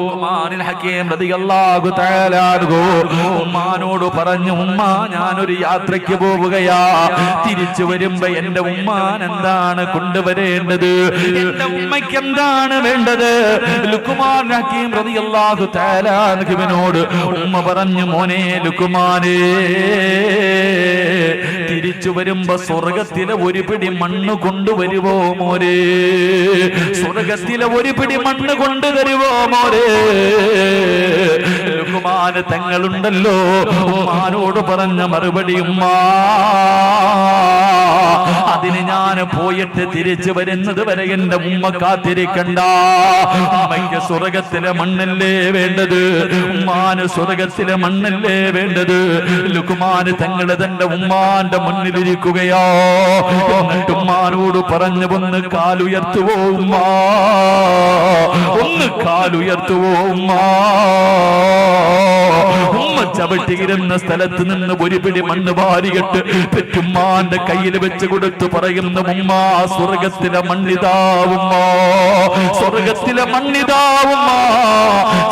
S1: ലുക്മാനുൽ ഹകീം റളിയല്ലാഹു തആല അൻഹു ഉമ്മാനോട് പറഞ്ഞു, ഉമ്മ ഞാനൊരു യാത്രയ്ക്ക് പോവുകയാ, തിരിച്ചു വരുമ്പോ എന്റെ ഉമ്മാൻ എന്താണ് കൊണ്ടുവരേണ്ടത്, എന്റെ ഉമ്മയ്ക്ക് എന്താണ് വേണ്ടത്? ലുക്മാനുൽ ഹകീം റളിയല്ലാഹു തആല അൻഹുവിനോട് ഉമ്മ പറഞ്ഞു, മോനെ ലുക്മാനേ, തിരിച്ചു വരുമ്പോ സ്വർഗത്തിലെ ഒരു പിടി മണ്ണ് കൊണ്ടുവരുവോ മോരെ? സ്വർഗത്തിലെ ഒരു പിടി മണ്ണ് കൊണ്ടുതരുവോ മോരെ? ലുക്മാൻ തങ്ങളുണ്ടല്ലോ ഉമ്മാനോട് പറഞ്ഞ മറുപടി, ഉമ്മാ അതിന് ഞാൻ പോയിട്ട് തിരിച്ചു വരുന്നത് വരെ എന്റെ ഉമ്മ കാത്തിരിക്കണ്ട. ഉമ്മയ്ക്ക് സ്വർഗത്തിലെ മണ്ണല്ലേ വേണ്ടത്, ഉമ്മാന് സ്വർഗത്തിലെ മണ്ണല്ലേ വേണ്ടത്. ലുക്മാന് തങ്ങള് തന്റെ ഉമ്മാന്റെ മുന്നിലിരിക്കുകയോ, എന്നിട്ട് ഉമ്മാനോട് പറഞ്ഞു, ഒന്ന് കാലുയർത്തുവോ ഉമ്മ, ഒന്ന് കാലുയർത്തുവോ ഉമ്മ. ഉമ്മ ചവിട്ടിയിരുന്ന സ്ഥലത്ത് നിന്ന് ഒരു പിടി മണ്ണ് വാരിയിട്ട് പെറ്റുമ്മാന്റെ കയ്യിൽ വെച്ച് കൊടുത്തു പറയുന്ന, ഉമ്മ സ്വർഗത്തിലെ മണ്ണിതാവുമ്മ, സ്വർഗത്തിലെ മണ്ണിതാവുമ്മ.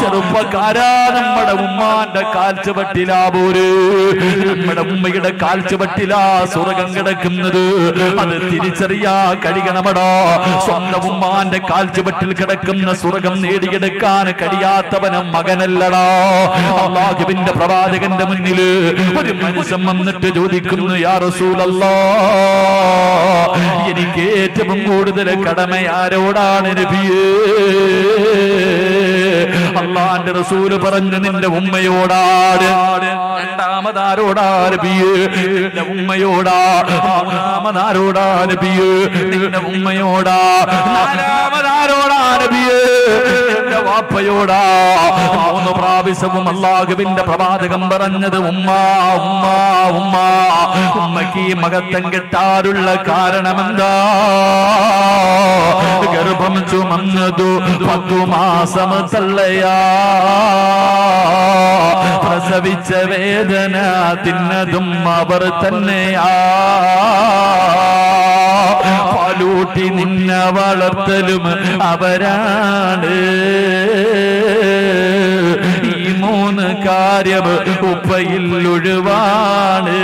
S1: ചെറുപ്പക്കാരാ, നമ്മുടെ ഉമ്മാന്റെ കാൽച്ചുവട്ടിലാ പോര്, നമ്മുടെ ഉമ്മയുടെ കാൽച്ചുവട്ടിലാ സ്വർഗം കിടക്കുന്നത്. അത് തിരിച്ചറിയാ കഴിയണമടാ. സ്വന്തം ഉമ്മാന്റെ കാൽച്ചുവട്ടിൽ കിടക്കുന്ന സ്വർഗം നേടിയെടുക്കാൻ കഴിയാത്തവന് മകനല്ലടാ. അല്ലാഹുവിന്റെ പ്രവാചകന്റെ മുന്നിൽ ഒരു മനുഷ്യൻ വന്നിട്ട് ചോദിക്കുന്നു, യാ റസൂലല്ലാഹ്, എനിക്ക് ഏറ്റവും കൂടുതൽ കടമ ആരോടാണ് നബിയേ? അല്ലാഹുവിന്റെ റസൂൽ പറഞ്ഞു, നിന്റെ ഉമ്മയോടാണ്. രണ്ടാമതാരോടാ നബിയേ? നിന്റെ ഉമ്മയോടാ. മൂന്നാമതാരോടാ നബിയേ? നിന്റെ ഉമ്മയോടാ. നാലാമതാരോടാ നബിയേ? നിന്റെ വാപ്പയോടാ. മൂന്ന് പ്രാവശ്യവും അല്ലാഹുവിന്റെ പ്രവാചകൻ പറഞ്ഞത് ഉമ്മ ഉമ്മ ഉമ്മ. ഉമ്മക്ക് ഈ മഹത്വം കിട്ടാറുള്ള കാരണമെന്താ? ഗർഭം ചുമന്നതു 10 മാസം തള്ളയാ, പ്രസവിച്ച വേദന തിന്നതും അവർ തന്നെയാ, പാലൂട്ടി നിന്നെ വളർത്തലും അവരാണ്. ഈ 3 കാര്യം ഉപ്പയിൽ ഒഴിവാണ്.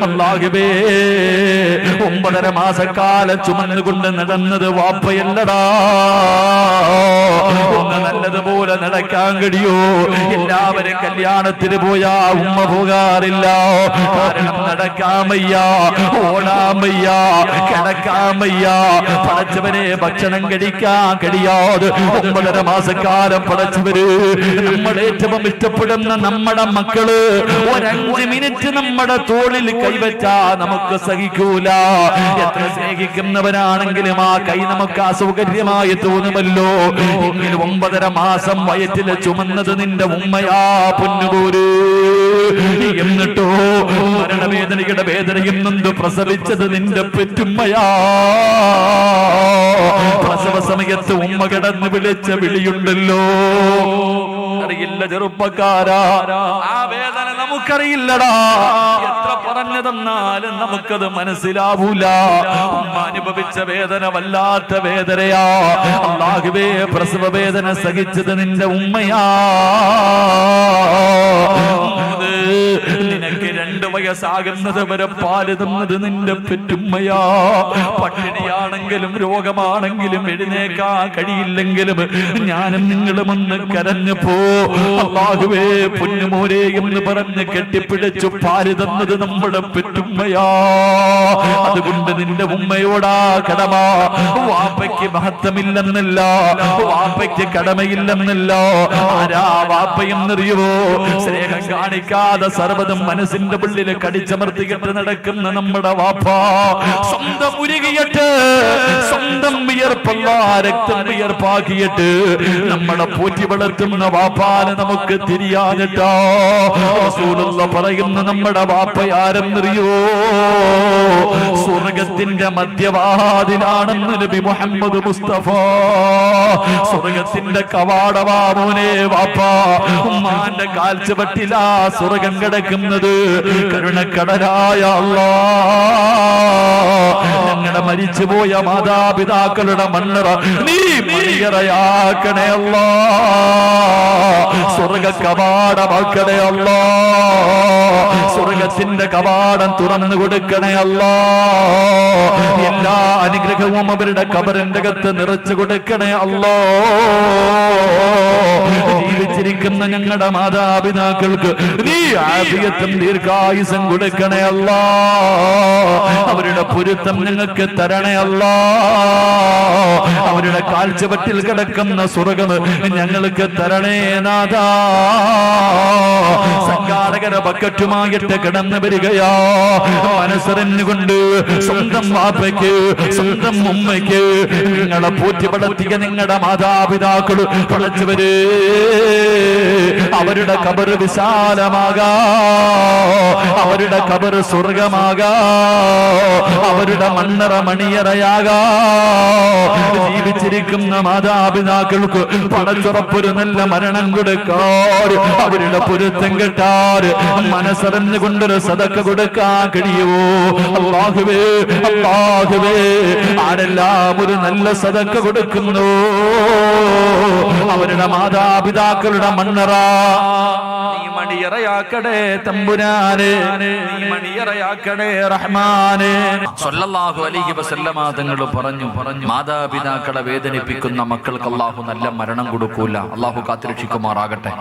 S1: അല്ലാഹുവേ, 9.5 മാസക്കാലം ചുമന്നുകൊണ്ട് നടന്നത് വാപ്പയല്ലടാ. ഒന്ന് നല്ലതുപോലെ നടക്കാൻ കഴിയോ? എല്ലാവരും കല്യാണത്തിന് പോയാ ഉമ്മ പോകാറില്ല. കാരണം നടക്കാൻ വയ്യ, ഓടാൻ വയ്യ, കിടക്കാൻ വയ്യ. പടച്ചവരെ ഭക്ഷണം കഴിക്കാൻ കഴിയാതെ 9.5 മാസക്കാലം പടച്ചവര് നമ്മുടെ ഏറ്റവും ഇഷ്ടപ്പെടുന്ന നമ്മുടെ മക്കള് ഒരു 5 മിനിറ്റ് നമ്മുടെ തോളിൽ കൈവച്ചാ നമുക്ക് സഹിക്കൂല. എത്ര സ്നേഹിക്കുന്നവരാണെങ്കിലും ആ കൈ നമുക്ക് അസൗകര്യമായി തോന്നുമല്ലോ. എങ്കിലും 9.5 മാസം വയറ്റിൽ ചുമന്നത് നിന്റെ ഉമ്മയാ പൊന്നുപോര്. എന്നിട്ടോ മരണവേദനയുടെ വേദനയും നൊന്ത് പ്രസവിച്ചത് നിന്റെ പെറ്റുമ്മയാ. പ്രസവ സമയത്ത് ഉമ്മ കിടന്ന് വിളിച്ച വിളിയുണ്ടല്ലോ, അറിയില്ല ചെറുപ്പക്കാരാ, ആ വേദന നമുക്കറിയില്ലടാ. എത്ര പറഞ്ഞു തന്നാലും നമുക്കത് മനസ്സിലാവൂല. ഉമ്മ അനുഭവിച്ച വേദന വല്ലാത്ത വേദനയാ. അല്ലാഹുവേ, പ്രസവ വേദന സഹിച്ചത് നിന്റെ ഉമ്മയാ. നിനക്ക് 2 വയസ്സാകുന്നത് വരെ പാല് തന്നത് നിന്റെ പെറ്റുമ്മയാ. പട്ടിണിയാണെങ്കിലും രോഗമാണെങ്കിലും എഴുന്നേക്കാൻ കഴിയില്ലെങ്കിലും ഞാനും നിങ്ങളും ഒന്ന് കരഞ്ഞപ്പോ അല്ലാഹുവേ പൊന്നുമോരെ എന്ന് പറഞ്ഞ് കെട്ടിപ്പിടിച്ചു പാല് തന്നത് നമ്മുടെ പെറ്റുമ്മയാ. അതുകൊണ്ട് നിന്റെ ഉമ്മയോടാ കടമ. വാപ്പയ്ക്ക് മഹത്വമില്ലെന്നല്ല, വാപ്പയ്ക്ക് കടമയില്ലെന്നല്ല. ആരാ വാപ്പയെന്നറിയുവോ? സ്നേഹം കാണിക്കാതെ സർവ്വതും മനസ്സിന്റെ ഉള്ളിൽ കടിച്ചമർത്തിയിട്ട് നടക്കുന്ന നമ്മുടെ വാപ്പ സ്വന്തം ഉരുകിയിട്ട് സ്വന്തം വിയർപ്പല്ല രക്തം വിയർപ്പാക്കിയിട്ട് നമ്മളെ പോറ്റി വളർത്തുന്ന വാപ്പാനെ നമുക്ക് തിരിയാനിട്ടോ റസൂലുള്ള പറയുന്ന നമ്മുടെ വാപ്പയാരെന്നറിയോ? സ്വർഗത്തിന്റെ മധ്യവാതിലാണെന്ന് നബി മുഹമ്മദ് മുസ്തഫ. സ്വർഗത്തിന്റെ കവാടവാമോനെ വാപ്പ. ഉമ്മാന്റെ കാൽച്ചുവട്ടിലാ സ്വർഗം കിടക്കുന്നത്. കരുണക്കടലായ അല്ലാഹ്, ഞങ്ങളുടെ മരിച്ചുപോയ മാതാപിതാക്കളുടെ മണ്ണറ നീ മണിയറയാക്കണേ അല്ലാഹ്. സ്വർഗ കവാടമാക്കണേ അല്ലാഹ്. സ്വർഗത്തിന്റെ കവാടം തുറന്നു കൊടുക്കണേ അല്ലാഹ്. എല്ലാ അനുഗ്രഹവും അവരുടെ ഖബറിന്റെ അകത്ത് നിറച്ചു കൊടുക്കണേ അല്ലാഹ്. ജീവിച്ചിരിക്കുന്ന ഞങ്ങളുടെ മാതാപിതാക്കൾക്ക് നീ ആഫിയത്തും ദീർഘായുസ്സും കൊടുക്കണേ അല്ലാഹ്. അവരുടെ പൊരുത്തം ഞങ്ങൾക്ക് തരണേ അല്ലാഹ്. അവരുടെ കാൽച്ചുവട്ടിൽ കിടക്കുന്ന സ്വർഗ്ഗം ഞങ്ങൾക്ക് തരണേ നാഥാ. സംഘാടകര ബക്കറ്റുമായിട്ട് കിടന്നു വരികയാ. മനസ്സറിഞ്ഞുകൊണ്ട് സ്വന്തം വാപ്പയ്ക്ക് സ്വന്തം ഉമ്മയ്ക്ക് നിങ്ങളെ പോറ്റി വളർത്തിയ നിങ്ങളുടെ മാതാപിതാക്കൾ പടച്ചവര് അവരുടെ ഖബർ വിശാലമാകാ, അവരുടെ ഖബർ സ്വർഗമാകാ, അവരുടെ മണ്ണറ മണിയറയാകാ. ജീവിച്ചിരിക്കുന്ന മാതാപിതാക്കൾക്ക് പടച്ചുറപ്പൊരു നല്ല മരണം കൊടുക്കാറ്, അവരുടെ പൊരുത്തം കെട്ടാറ് മനസ്സറിഞ്ഞുകൊണ്ടൊരു സദക്ക കൊടുക്കാൻ കഴിയുമോ? അല്ലാഹുവേ അല്ലാഹുവേ, ആരെല്ലാം ഒരു നല്ല സദക്ക കൊടുക്കുന്നു അവരുടെ മാതാപിതാക്കളുടെ മണ്ണറ നീ മണിയറയാക്കണേ തമ്പുരാനെ, നീ മണിയറയാക്കണേ റഹ്മാനെ. സ്വല്ലല്ലാഹു അലൈഹി വസല്ലമ തങ്ങൾ പറഞ്ഞു മാതാപിതാക്കളെ വേദനിപ്പിക്കുന്ന മക്കൾക്ക് അല്ലാഹു നല്ല മരണം കൊടുക്കൂല. അല്ലാഹു കാത്തിരക്ഷിക്കുമാറാകട്ടെ,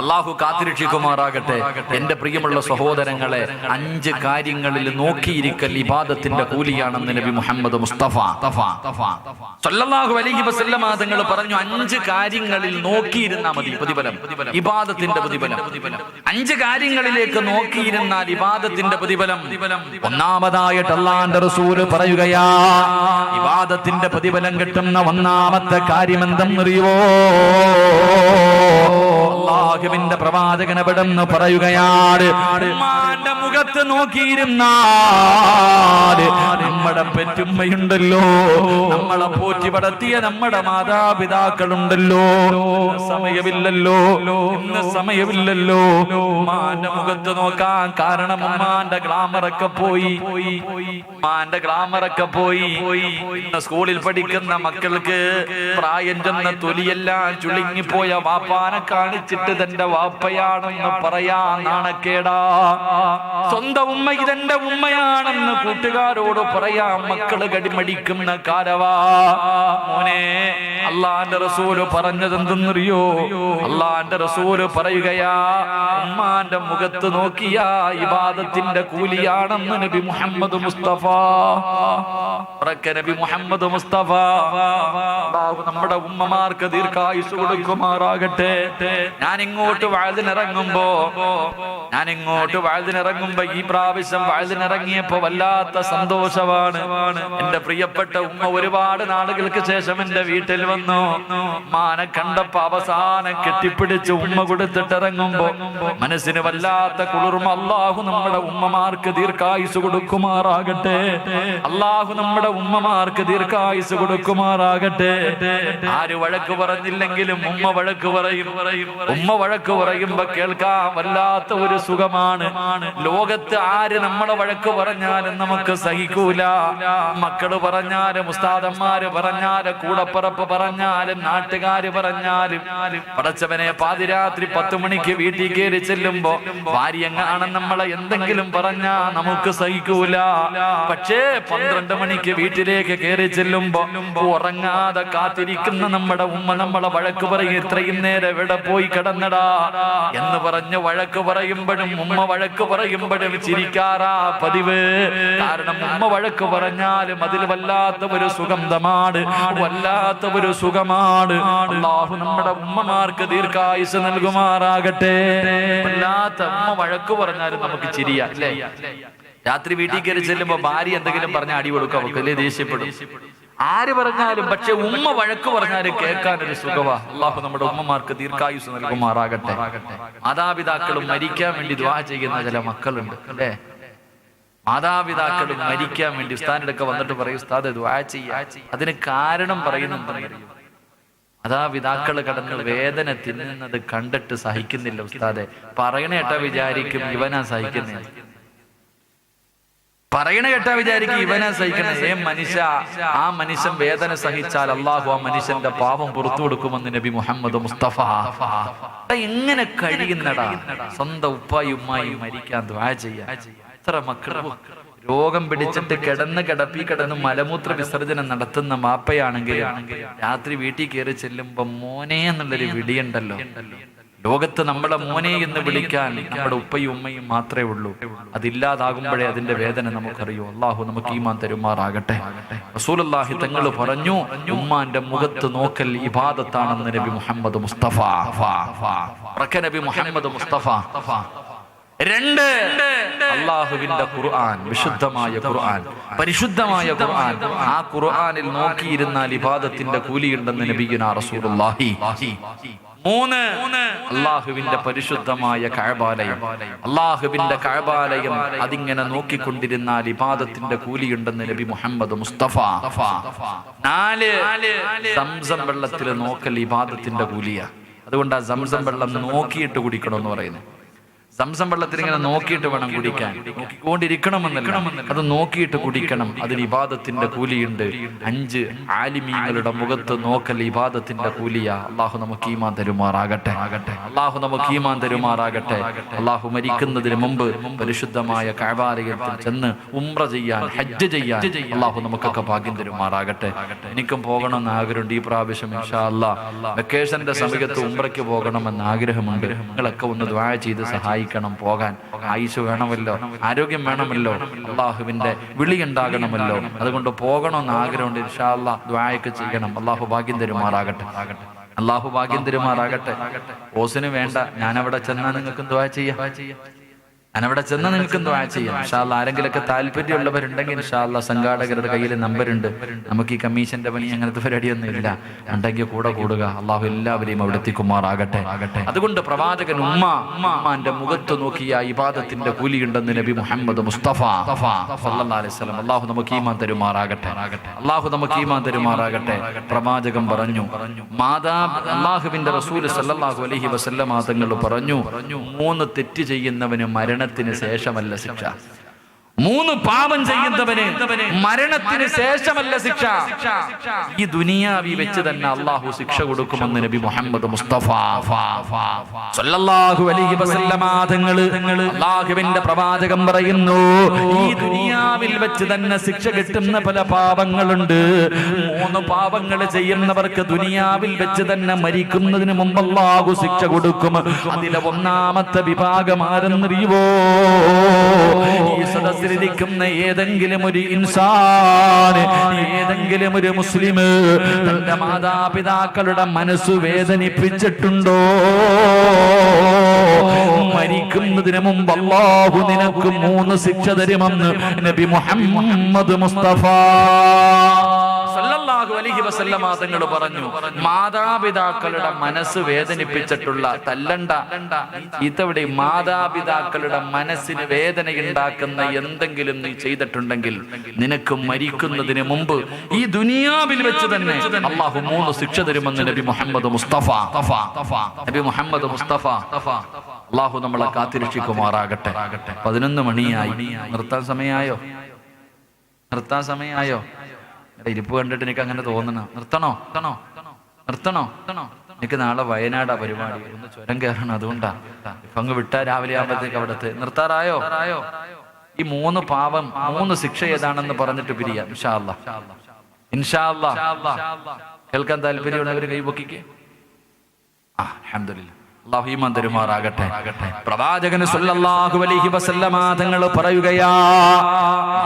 S1: അല്ലാഹു കാത്തിരക്ഷിക്കുമാറാകട്ടെ. എന്റെ പ്രിയമുള്ള സഹോദരങ്ങളെ, 5 കാര്യങ്ങളിൽ നോക്കിയിരിക്കൽ ഇബാദത്തിന്റെ കൂലിയാണെന്ന് നബി മുഹമ്മദ് മുസ്തഫ സ്വല്ലല്ലാഹു അലൈഹി വസല്ലമ തങ്ങൾ പറഞ്ഞു 5 കാര്യങ്ങളിൽ നോക്കിയിരുന്നാൽ മതി പ്രതിഫലം, ഇബാദത്തിന്റെ പ്രതിഫലം. 5 കാര്യങ്ങളിലേക്ക് നോക്കിയിരുന്നാൽ ഇബാദത്തിന്റെ പ്രതിഫലം. ഒന്നാമതായിട്ട് അല്ലാഹുവിന്റെ റസൂൽ പറയുകയാ, ഇബാദത്തിന്റെ പ്രതിഫലം കിട്ടുന്ന ഒന്നാമത്തെ കാര്യം എന്തെന്നറിയോ? അല്ലാഹുവിന്റെ പ്രവാചകൻ എവിടെന്ന് പറയുകയാണ്, ഉമ്മാന്റെ മുഖത്ത് നോക്കിയിരുന്നാൽ നമ്മുടെ പെറ്റുമ്മയുണ്ടല്ലോ, നമ്മളെ പോറ്റി വളർത്തിയ നമ്മുടെ മാതാപിതാക്കളുണ്ടല്ലോ, സമയമില്ലല്ലോ, ഇന്ന് സമയമില്ലല്ലോ ഉമ്മാന്റെ മുഖത്ത് നോക്കാൻ. കാരണം ഉമ്മാന്റെ ഗ്ലാമറൊക്കെ പോയി, ഉമ്മാന്റെ ഗ്ലാമറൊക്കെ പോയി. ഇന്ന് സ്കൂളിൽ പഠിക്കുന്ന മക്കൾക്ക് പ്രായം ചെന്ന തൊലിയെല്ലാം ചുളുങ്ങിപ്പോയ വാപ്പാനെ കാണിച്ചിട്ട് തന്റെ വാപ്പയാണെന്ന് പറയാ നാണക്കേടാ. സ്വന്തം ഉമ്മ ഇതെന്റെ ഉമ്മയാണെന്ന് കൂട്ടുകാരോട് പറയാ മക്കള് കടിമടിക്കുന്ന കാരവാ. മോനെ, അല്ലാഹുവിന്റെ റസൂല് പറഞ്ഞതെന്തെന്നറിയോ? അല്ലാഹുവിന്റെ റസൂല് പറയുകയാ, ഉമ്മാന്റെ മുഖത്ത് നോക്കിയാ ഇബാദത്തിന്റെ കൂലിയാണെന്ന് നബി മുഹമ്മദ് മുസ്തഫ. നബി മുഹമ്മദ് മുസ്തഫ നമ്മുടെ ഉമ്മമാർക്ക് ദീർഘായുസ് കൊടുക്കുമാറാകട്ടെ. ഞാൻ ഇങ്ങോട്ട് വഅദിനിറങ്ങുമ്പോ ഈ പ്രാവശ്യം വഅദിനിറങ്ങിയപ്പോ വല്ലാത്ത സന്തോഷമാണ്. എന്റെ പ്രിയപ്പെട്ട ഉമ്മ ഒരുപാട് നാളുകൾക്ക് ശേഷം എന്റെ വീട്ടിൽ വന്നു. ഉമ്മാനെ കണ്ടപ്പോ അവസാനം കെട്ടിപ്പിടിച്ച് ഉമ്മ കൊടുത്തിട്ട് ഇറങ്ങുമ്പോ മനസ്സിന് വല്ലാത്ത കുളിർമ. അല്ലാഹു നമ്മുടെ ഉമ്മമാർക്ക് ദീർഘായുസ് കൊടുക്കുമാറാകട്ടെ, അല്ലാഹു നമ്മുടെ ഉമ്മമാർക്ക് ദീർഘായുസ് കൊടുക്കുമാറാകട്ടെ. ആര് വഴക്ക് പറഞ്ഞില്ലെങ്കിലും ഉമ്മ വഴക്ക് പറയും. ഉമ്മ വഴക്ക് പറയുമ്പോ കേൾക്കാൻ വല്ലാത്ത ഒരു സുഖമാണ്. ലോകത്ത് ആര് നമ്മളെ വഴക്ക് പറഞ്ഞാലും നമുക്ക് സഹിക്കൂല. മക്കള് പറഞ്ഞാലും ഉസ്താദന്മാര് പറഞ്ഞാലും കൂടപ്പറപ്പ് പറഞ്ഞാലും നാട്ടുകാര് പറഞ്ഞാലും പടച്ചവനെ പാതിരാത്രി 10 മണിക്ക് വീട്ടിൽ കയറി ചെല്ലുമ്പോ ഭാര്യങ്ങാണ് നമ്മളെ എന്തെങ്കിലും പറഞ്ഞാ നമുക്ക് സഹിക്കൂല. പക്ഷേ 12 മണിക്ക് വീട്ടിലേക്ക് കയറി ചെല്ലുമ്പോ ഉറങ്ങാതെ കാത്തിരിക്കുന്ന നമ്മുടെ ഉമ്മ നമ്മളെ വഴക്ക് പറയും, ഇത്രയും നേരം എവിടെ പോയി കിടന്നടാ എന്ന് പറഞ്ഞ് വഴക്ക് പറയുമ്പോഴും ഉമ്മ വഴക്ക് പറയുമ്പോഴും ചിരിക്കാറാ പതിവ്. കാരണം ഉമ്മ വഴക്ക് പറഞ്ഞാലും അതിൽ വല്ലാത്ത ഒരു സുഗന്ധമാണ്, വല്ലാത്ത ഒരു സുഖമാണ്. അല്ലാഹു നമ്മുടെ ഉമ്മമാർക്ക് ദീർഘായുസ് നൽകുമാറാകട്ടെ. വല്ലാത്ത ഉമ്മ വഴക്ക് പറഞ്ഞാലും നമുക്ക് ചിരിയാ അല്ലേ? രാത്രി വീട്ടിൽ കയറി ചെല്ലുമ്പോ ഭാര്യ എന്തെങ്കിലും പറഞ്ഞാൽ അടി കൊടുക്കാം, നമുക്ക് അല്ലേ ദേഷ്യപ്പെടും. ആര് പറഞ്ഞാലും, പക്ഷെ ഉമ്മ വഴക്ക് പറഞ്ഞാലും കേൾക്കാനൊരു സുഖവാ. അല്ലാഹു നമ്മുടെ ഉമ്മമാർക്ക് ദീർഘായുസ് നൽകുമാറാകട്ടെ. മാതാപിതാക്കളും മരിക്കാൻ വേണ്ടി ദുആ ചെയ്യുന്ന ചില മക്കളുണ്ട് അല്ലേ? മാതാപിതാക്കളും മരിക്കാൻ വേണ്ടി ഉസ്താദിന്റെ അടുക്ക വന്നിട്ട് പറയും, ഉസ്താദ് ദുആ ചെയ്യാ. അതിന് കാരണം പറയുന്നുണ്ടെന്ന്. മാതാപിതാക്കൾ കടന്ന് വേദന തിന്നുന്നത് കണ്ടിട്ട് സഹിക്കുന്നില്ല ഉസ്താദെ. പറയണ കേട്ടാ വിചാരിക്കും ഇവനാ സഹിക്കുന്നേ, പറയണ കേട്ടാ വിചാരിക്കും ഇവനാ സഹിക്കണേ. മനുഷ്യ, ആ മനുഷ്യൻ വേദന സഹിച്ചാൽ അള്ളാഹു ആ മനുഷ്യന്റെ പാപം പുറത്തു കൊടുക്കുമെന്ന് നബി മുഹമ്മദ് മുസ്തഫ. എങ്ങനെ കഴിയുന്നടാ സ്വന്തം ഉപ്പായും ഉമ്മായും മരിക്കാൻ ദുആ ചെയ്യാൻ? എത്ര മക്കളും രോഗം പിടിച്ചിട്ട് കിടന്ന് മലമൂത്ര വിസർജനം നടത്തുന്ന മാപ്പയാണെങ്കിൽ രാത്രി വീട്ടിൽ കയറി ചെല്ലുമ്പോ മോനെ എന്നുള്ളൊരു വിളിയുണ്ടല്ലോ. ലോകത്ത് നമ്മളെ മോനെ എന്ന് വിളിക്കാൻ നമ്മുടെ ഉപ്പയും ഉമ്മയും മാത്രമേ ഉള്ളൂ. അതില്ലാതാകുമ്പോഴേ അതിന്റെ വേദന നമുക്കറിയൂ. അള്ളാഹു നമുക്ക് ഈമാൻ തരുമാറാകട്ടെ. റസൂലുള്ളാഹി തങ്ങൾ പറഞ്ഞു, ഉമ്മാന്റെ മുഖത്ത് നോക്കൽ ഇബാദത്താണെന്ന് നബി മുഹമ്മദ് മുസ്തഫ. നബി മുഹമ്മദ് മുസ്തഫ. 2, അള്ളാഹുവിന്റെ ഖുർആൻ, വിശുദ്ധമായ ഖുർആൻ, പരിശുദ്ധമായ ഖുർആൻ. ആ ഖുർആനിൽ നോക്കിയിരുന്നാൽ ഇബാദത്തിന്റെ കൂലിയുണ്ടെന്ന് നബിയുനാ റസൂലുള്ളാഹി. 3, അള്ളാഹുവിന്റെ പരിശുദ്ധമായ കഅബാലയം. അള്ളാഹുവിന്റെ കഅബാലയം അതിങ്ങനെ നോക്കിക്കൊണ്ടിരുന്നാൽ ഇബാദത്തിന്റെ കൂലിയുണ്ടെന്ന് നബി മുഹമ്മദ് മുസ്തഫ. 4, സംസം വെള്ളത്തിൽ നോക്കൽ ഇബാദത്തിന്റെ കൂലിയാ. അതുകൊണ്ടാ സംസം വെള്ളം നോക്കിയിട്ട് കുടിക്കണമെന്ന് പറയുന്നത്. സംസം വെള്ളത്തിൽ ഇങ്ങനെ നോക്കിയിട്ട് വേണം കുടിക്കാൻ. നോക്കിക്കൊണ്ടിരിക്കണമെന്നല്ല, അത് നോക്കിയിട്ട് കുടിക്കണം. അതിന് ഇബാദത്തിന്റെ കൂലിയുണ്ട്. 5, ആലിമീങ്ങളുടെ മുഖത്ത് നോക്കൽ ഇബാദത്തിന്റെ കൂലിയാ. അള്ളാഹു നമുക്ക് ഈമാൻ തരുമാറാകട്ടെ. അള്ളാഹു നമുക്ക് ഈമാൻ തരുമാറാകട്ടെ. അള്ളാഹു മരിക്കുന്നതിന് മുമ്പ് പരിശുദ്ധമായ കഅബാലയത്തിൽ ചെന്ന് ഉംറ ചെയ്യാൻ, ഹജ്ജ് ചെയ്യാൻ അള്ളാഹു നമുക്കൊക്കെ ഭാഗ്യം തരുമാറാകട്ടെ. എനിക്കും പോകണമെന്ന് ആഗ്രഹമുണ്ട്. ഈ പ്രാവശ്യം ഇൻഷാ അല്ലാഹ് വെക്കേഷന്റെ സമയത്ത് ഉംറയ്ക്ക് പോകണമെന്ന് ആഗ്രഹമുണ്ട്. നിങ്ങളൊക്കെ ഒന്ന് ദുആ ചെയ്ത് സഹായിക്കണം. പോകാൻ ആയുസ് വേണമല്ലോ, ആരോഗ്യം വേണമല്ലോ, അള്ളാഹുവിന്റെ വിളി ഉണ്ടാകണമല്ലോ. അതുകൊണ്ട് പോകണമെന്ന് ആഗ്രഹമുണ്ട്. ഇൻഷാ അല്ലാഹ് ദുആയൊക്കെ ചെയ്യണം. അള്ളാഹു ഭാഗ്യം തരുമാറാകട്ടെ. അള്ളാഹു ഭാഗ്യം തരുമാറാകട്ടെ. ഓസിന് വേണ്ട, ഞാനവിടെ ചെന്നാൽ നിങ്ങൾക്ക് ദുആ ചെയ്യാം. ഞാനവിടെ ചെന്ന് നിൽക്കും ദുആ ചെയ്യാം. ഇൻഷാ അല്ലാഹ് ആരെങ്കിലൊക്കെ താല്പര്യമുള്ളവരുണ്ടെങ്കിൽ ഇൻഷാ അല്ലാഹ് സംഘാടകരുടെ കയ്യിൽ നമ്പറുണ്ട്. നമുക്ക് ഈ കമ്മീഷന്റെ പണി അങ്ങനത്തെ പരിപാടിയൊന്നും ഇല്ല. ഉണ്ടെങ്കിൽ കൂടെ കൂടുക. അള്ളാഹു എല്ലാവരെയും അവിടെ എത്തിക്കുമാറാകട്ടെ. അതുകൊണ്ട് പ്രവാചകൻ ഉമ്മാന്റെ മുഖത്ത് നോക്കിയ ഇബാദത്തിന്റെ കൂലിയുണ്ടെന്ന് നബി മുഹമ്മദ് മുസ്തഫ സല്ലല്ലാഹു അലൈഹി വസല്ലം. അള്ളാഹു നമുക്ക് ഈമാൻ തരുമാറാകട്ടെ. അള്ളാഹു നമുക്ക് ഈമാൻ തരുമാറാകട്ടെ. പ്രവാചകൻ പറഞ്ഞു, അള്ളാഹുവിന്റെ റസൂൽ സല്ലല്ലാഹു അലൈഹി വസല്ലം തങ്ങൾ പറഞ്ഞു, 3 തെറ്റ് ചെയ്യുന്നവന് മരണത്തിന് ശേഷമല്ല ശിക്ഷ. 3 പാപം ചെയ്യുന്നവന് മരണത്തിന് ശേഷമല്ല ശിക്ഷ. ഈ ദുനിയാവി വെച്ച് തന്നെ അള്ളാഹു ശിക്ഷ കൊടുക്കുമെന്ന് നബി മുഹമ്മദ് മുസ്തഫ സല്ലല്ലാഹു അലൈഹി വസല്ലം തങ്ങൾ, അള്ളാഹുവിന്റെ പ്രവാചകൻ പറയുന്നു, ഈ ദുനിയാവിൽ വെച്ച് തന്നെ ശിക്ഷ കിട്ടുന്ന പല പാപങ്ങളുണ്ട്. 3 പാപങ്ങൾ ചെയ്യുന്നവർക്ക് ദുനിയാവിൽ വെച്ച് തന്നെ മരിക്കുന്നതിന് മുമ്പ് അള്ളാഹു ശിക്ഷ കൊടുക്കും. അതിലെ 1ാമത്തെ വിഭാഗം ആരെന്നറിയുവോ? ഈ സദസ്സിലിരിക്കുന്ന ഏതെങ്കിലും ഒരു ഇൻസാൻ, ഏതെങ്കിലും ഒരു മുസ്ലിം തന്റെ മാതാപിതാക്കളുടെ മനസ്സ് വേദനിപ്പിച്ചിട്ടുണ്ടോ? മരിക്കുന്നതിന് മുമ്പ് അല്ലാഹു നിനക്ക് 3 ശിക്ഷ തരുമെന്ന് നബി മുഹമ്മദ് മുസ്തഫ സല്ലല്ലാഹു അലൈഹി വസല്ലം തങ്ങൾ പറഞ്ഞു. മാതാപിതാക്കളുടെ മനസ്സ് വേദനിപ്പിച്ചിട്ടുള്ള, തല്ലണ്ട ഇതവിടെ, മാതാപിതാക്കളുടെ മനസ്സിന് വേദനയുണ്ടാക്കുന്ന എന്തെങ്കിലും നീ ചെയ്തിട്ടുണ്ടെങ്കിൽ നിനക്ക് മരിക്കുന്നതിന് മുമ്പ് ഈ ദുനിയാവിൽ വെച്ച് തന്നെ അല്ലാഹു 3 ശിക്ഷ തരുമെന്ന് നബി മുഹമ്മദ് മുസ്തഫ നബി മുഹമ്മദ് മുസ്തഫ. അല്ലാഹു നമ്മളെ കാത്തിരക്ഷിക്കുമാറാകട്ടെ. 11 മണിയായി. നിർത്താൻ സമയമായോ? നിർത്താൻ സമയമായോ? ഇരിപ്പ് കണ്ടിട്ട് എനിക്ക് അങ്ങനെ തോന്നണ. നിർത്തണോ? എനിക്ക് നാളെ വയനാടാ പരിപാടി, ഒന്ന് ചുരം കയറണം. അതുകൊണ്ടാ ഇപ്പൊ അങ്ങ് വിട്ടാ രാവിലെ ആകുമ്പോഴത്തേക്ക് അവിടത്തെ. നിർത്താറായോ? ഈ 3 പാപം, 3 ശിക്ഷ ഏതാണെന്ന് പറഞ്ഞിട്ട് പിരിയാം ഇൻഷാ അല്ലാഹ്. കേൾക്കാൻ താല്പര്യമുള്ളവർ കൈപൊക്കിക്കേ. അൽഹംദുലില്ലാഹ്. അല്ലാഹു ഈമാൻ തരുമാറാകട്ടെ. പ്രവാചകൻ സല്ലല്ലാഹു അലൈഹി വസല്ലമ തങ്ങൾ പറയുകയാ,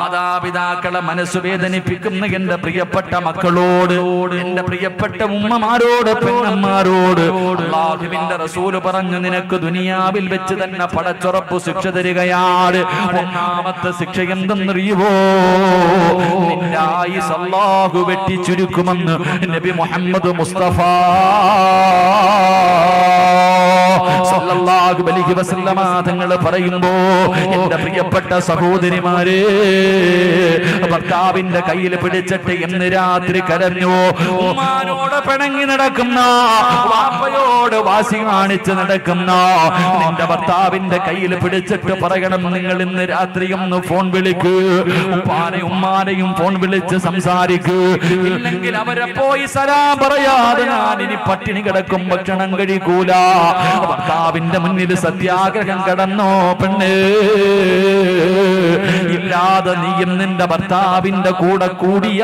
S1: മാതാപിതാക്കളെ മനസ്സ് വേദനിപ്പിക്കുന്ന എന്റെ പ്രിയപ്പെട്ട മക്കളോട്, എന്റെ പ്രിയപ്പെട്ട ഉമ്മമാരോട്, പെണ്ണന്മാരോട് അല്ലാഹുവിന്റെ റസൂൽ പറഞ്ഞു, നിനക്ക് ദുനിയാവിൽ വെച്ച് തന്നെ പടച്ചുറപ്പ് ശിക്ഷ തരികയാണ്. ഒന്നാമത്തെ ശിക്ഷ എന്തെന്നറിയുവോ? നിന്റെ ആയുസ് അല്ലാഹു വെട്ടിച്ചുരുക്കുമെന്ന് നബി മുഹമ്മദ് മുസ്തഫ സല്ലല്ലാഹു അലൈഹി വസല്ലമ തങ്ങൾ പറയുമ്പോ, എന്റെ പ്രിയപ്പെട്ട സഹോദരിമാരെ, ഭർത്താവിന്റെ കയ്യിൽ പിടിച്ചിട്ട് എന്ന് രാത്രി കരഞ്ഞു, ഉമ്മാനോട് പിണങ്ങി നടക്കുന്ന, വാപ്പയോട് വാശി കാണിച്ച് നടക്കുന്ന നിന്റെ ഭർത്താവിന്റെ കയ്യിൽ പിടിച്ചിട്ട് പറയണം, നിങ്ങൾ ഇന്ന് രാത്രി ഒന്ന് ഫോൺ വിളിക്കൂ, ഉപ്പാനെയും ഉമ്മാനെയും ഫോൺ വിളിച്ച് സംസാരിക്കൂ, ഇല്ലെങ്കിൽ അവരെ പോയി സലാം പറയാതെ ഞാൻ ഇനി പട്ടിണി കിടക്കും, ഭക്ഷണം കഴിക്കൂല. ഭർത്താവിന്റെ മുന്നിൽ സത്യാഗ്രഹം കടന്നോ പെണ്ണ്? ഇല്ലാതെ നീയും നിന്റെ ഭർത്താവിന്റെ കൂടെ കൂടിയ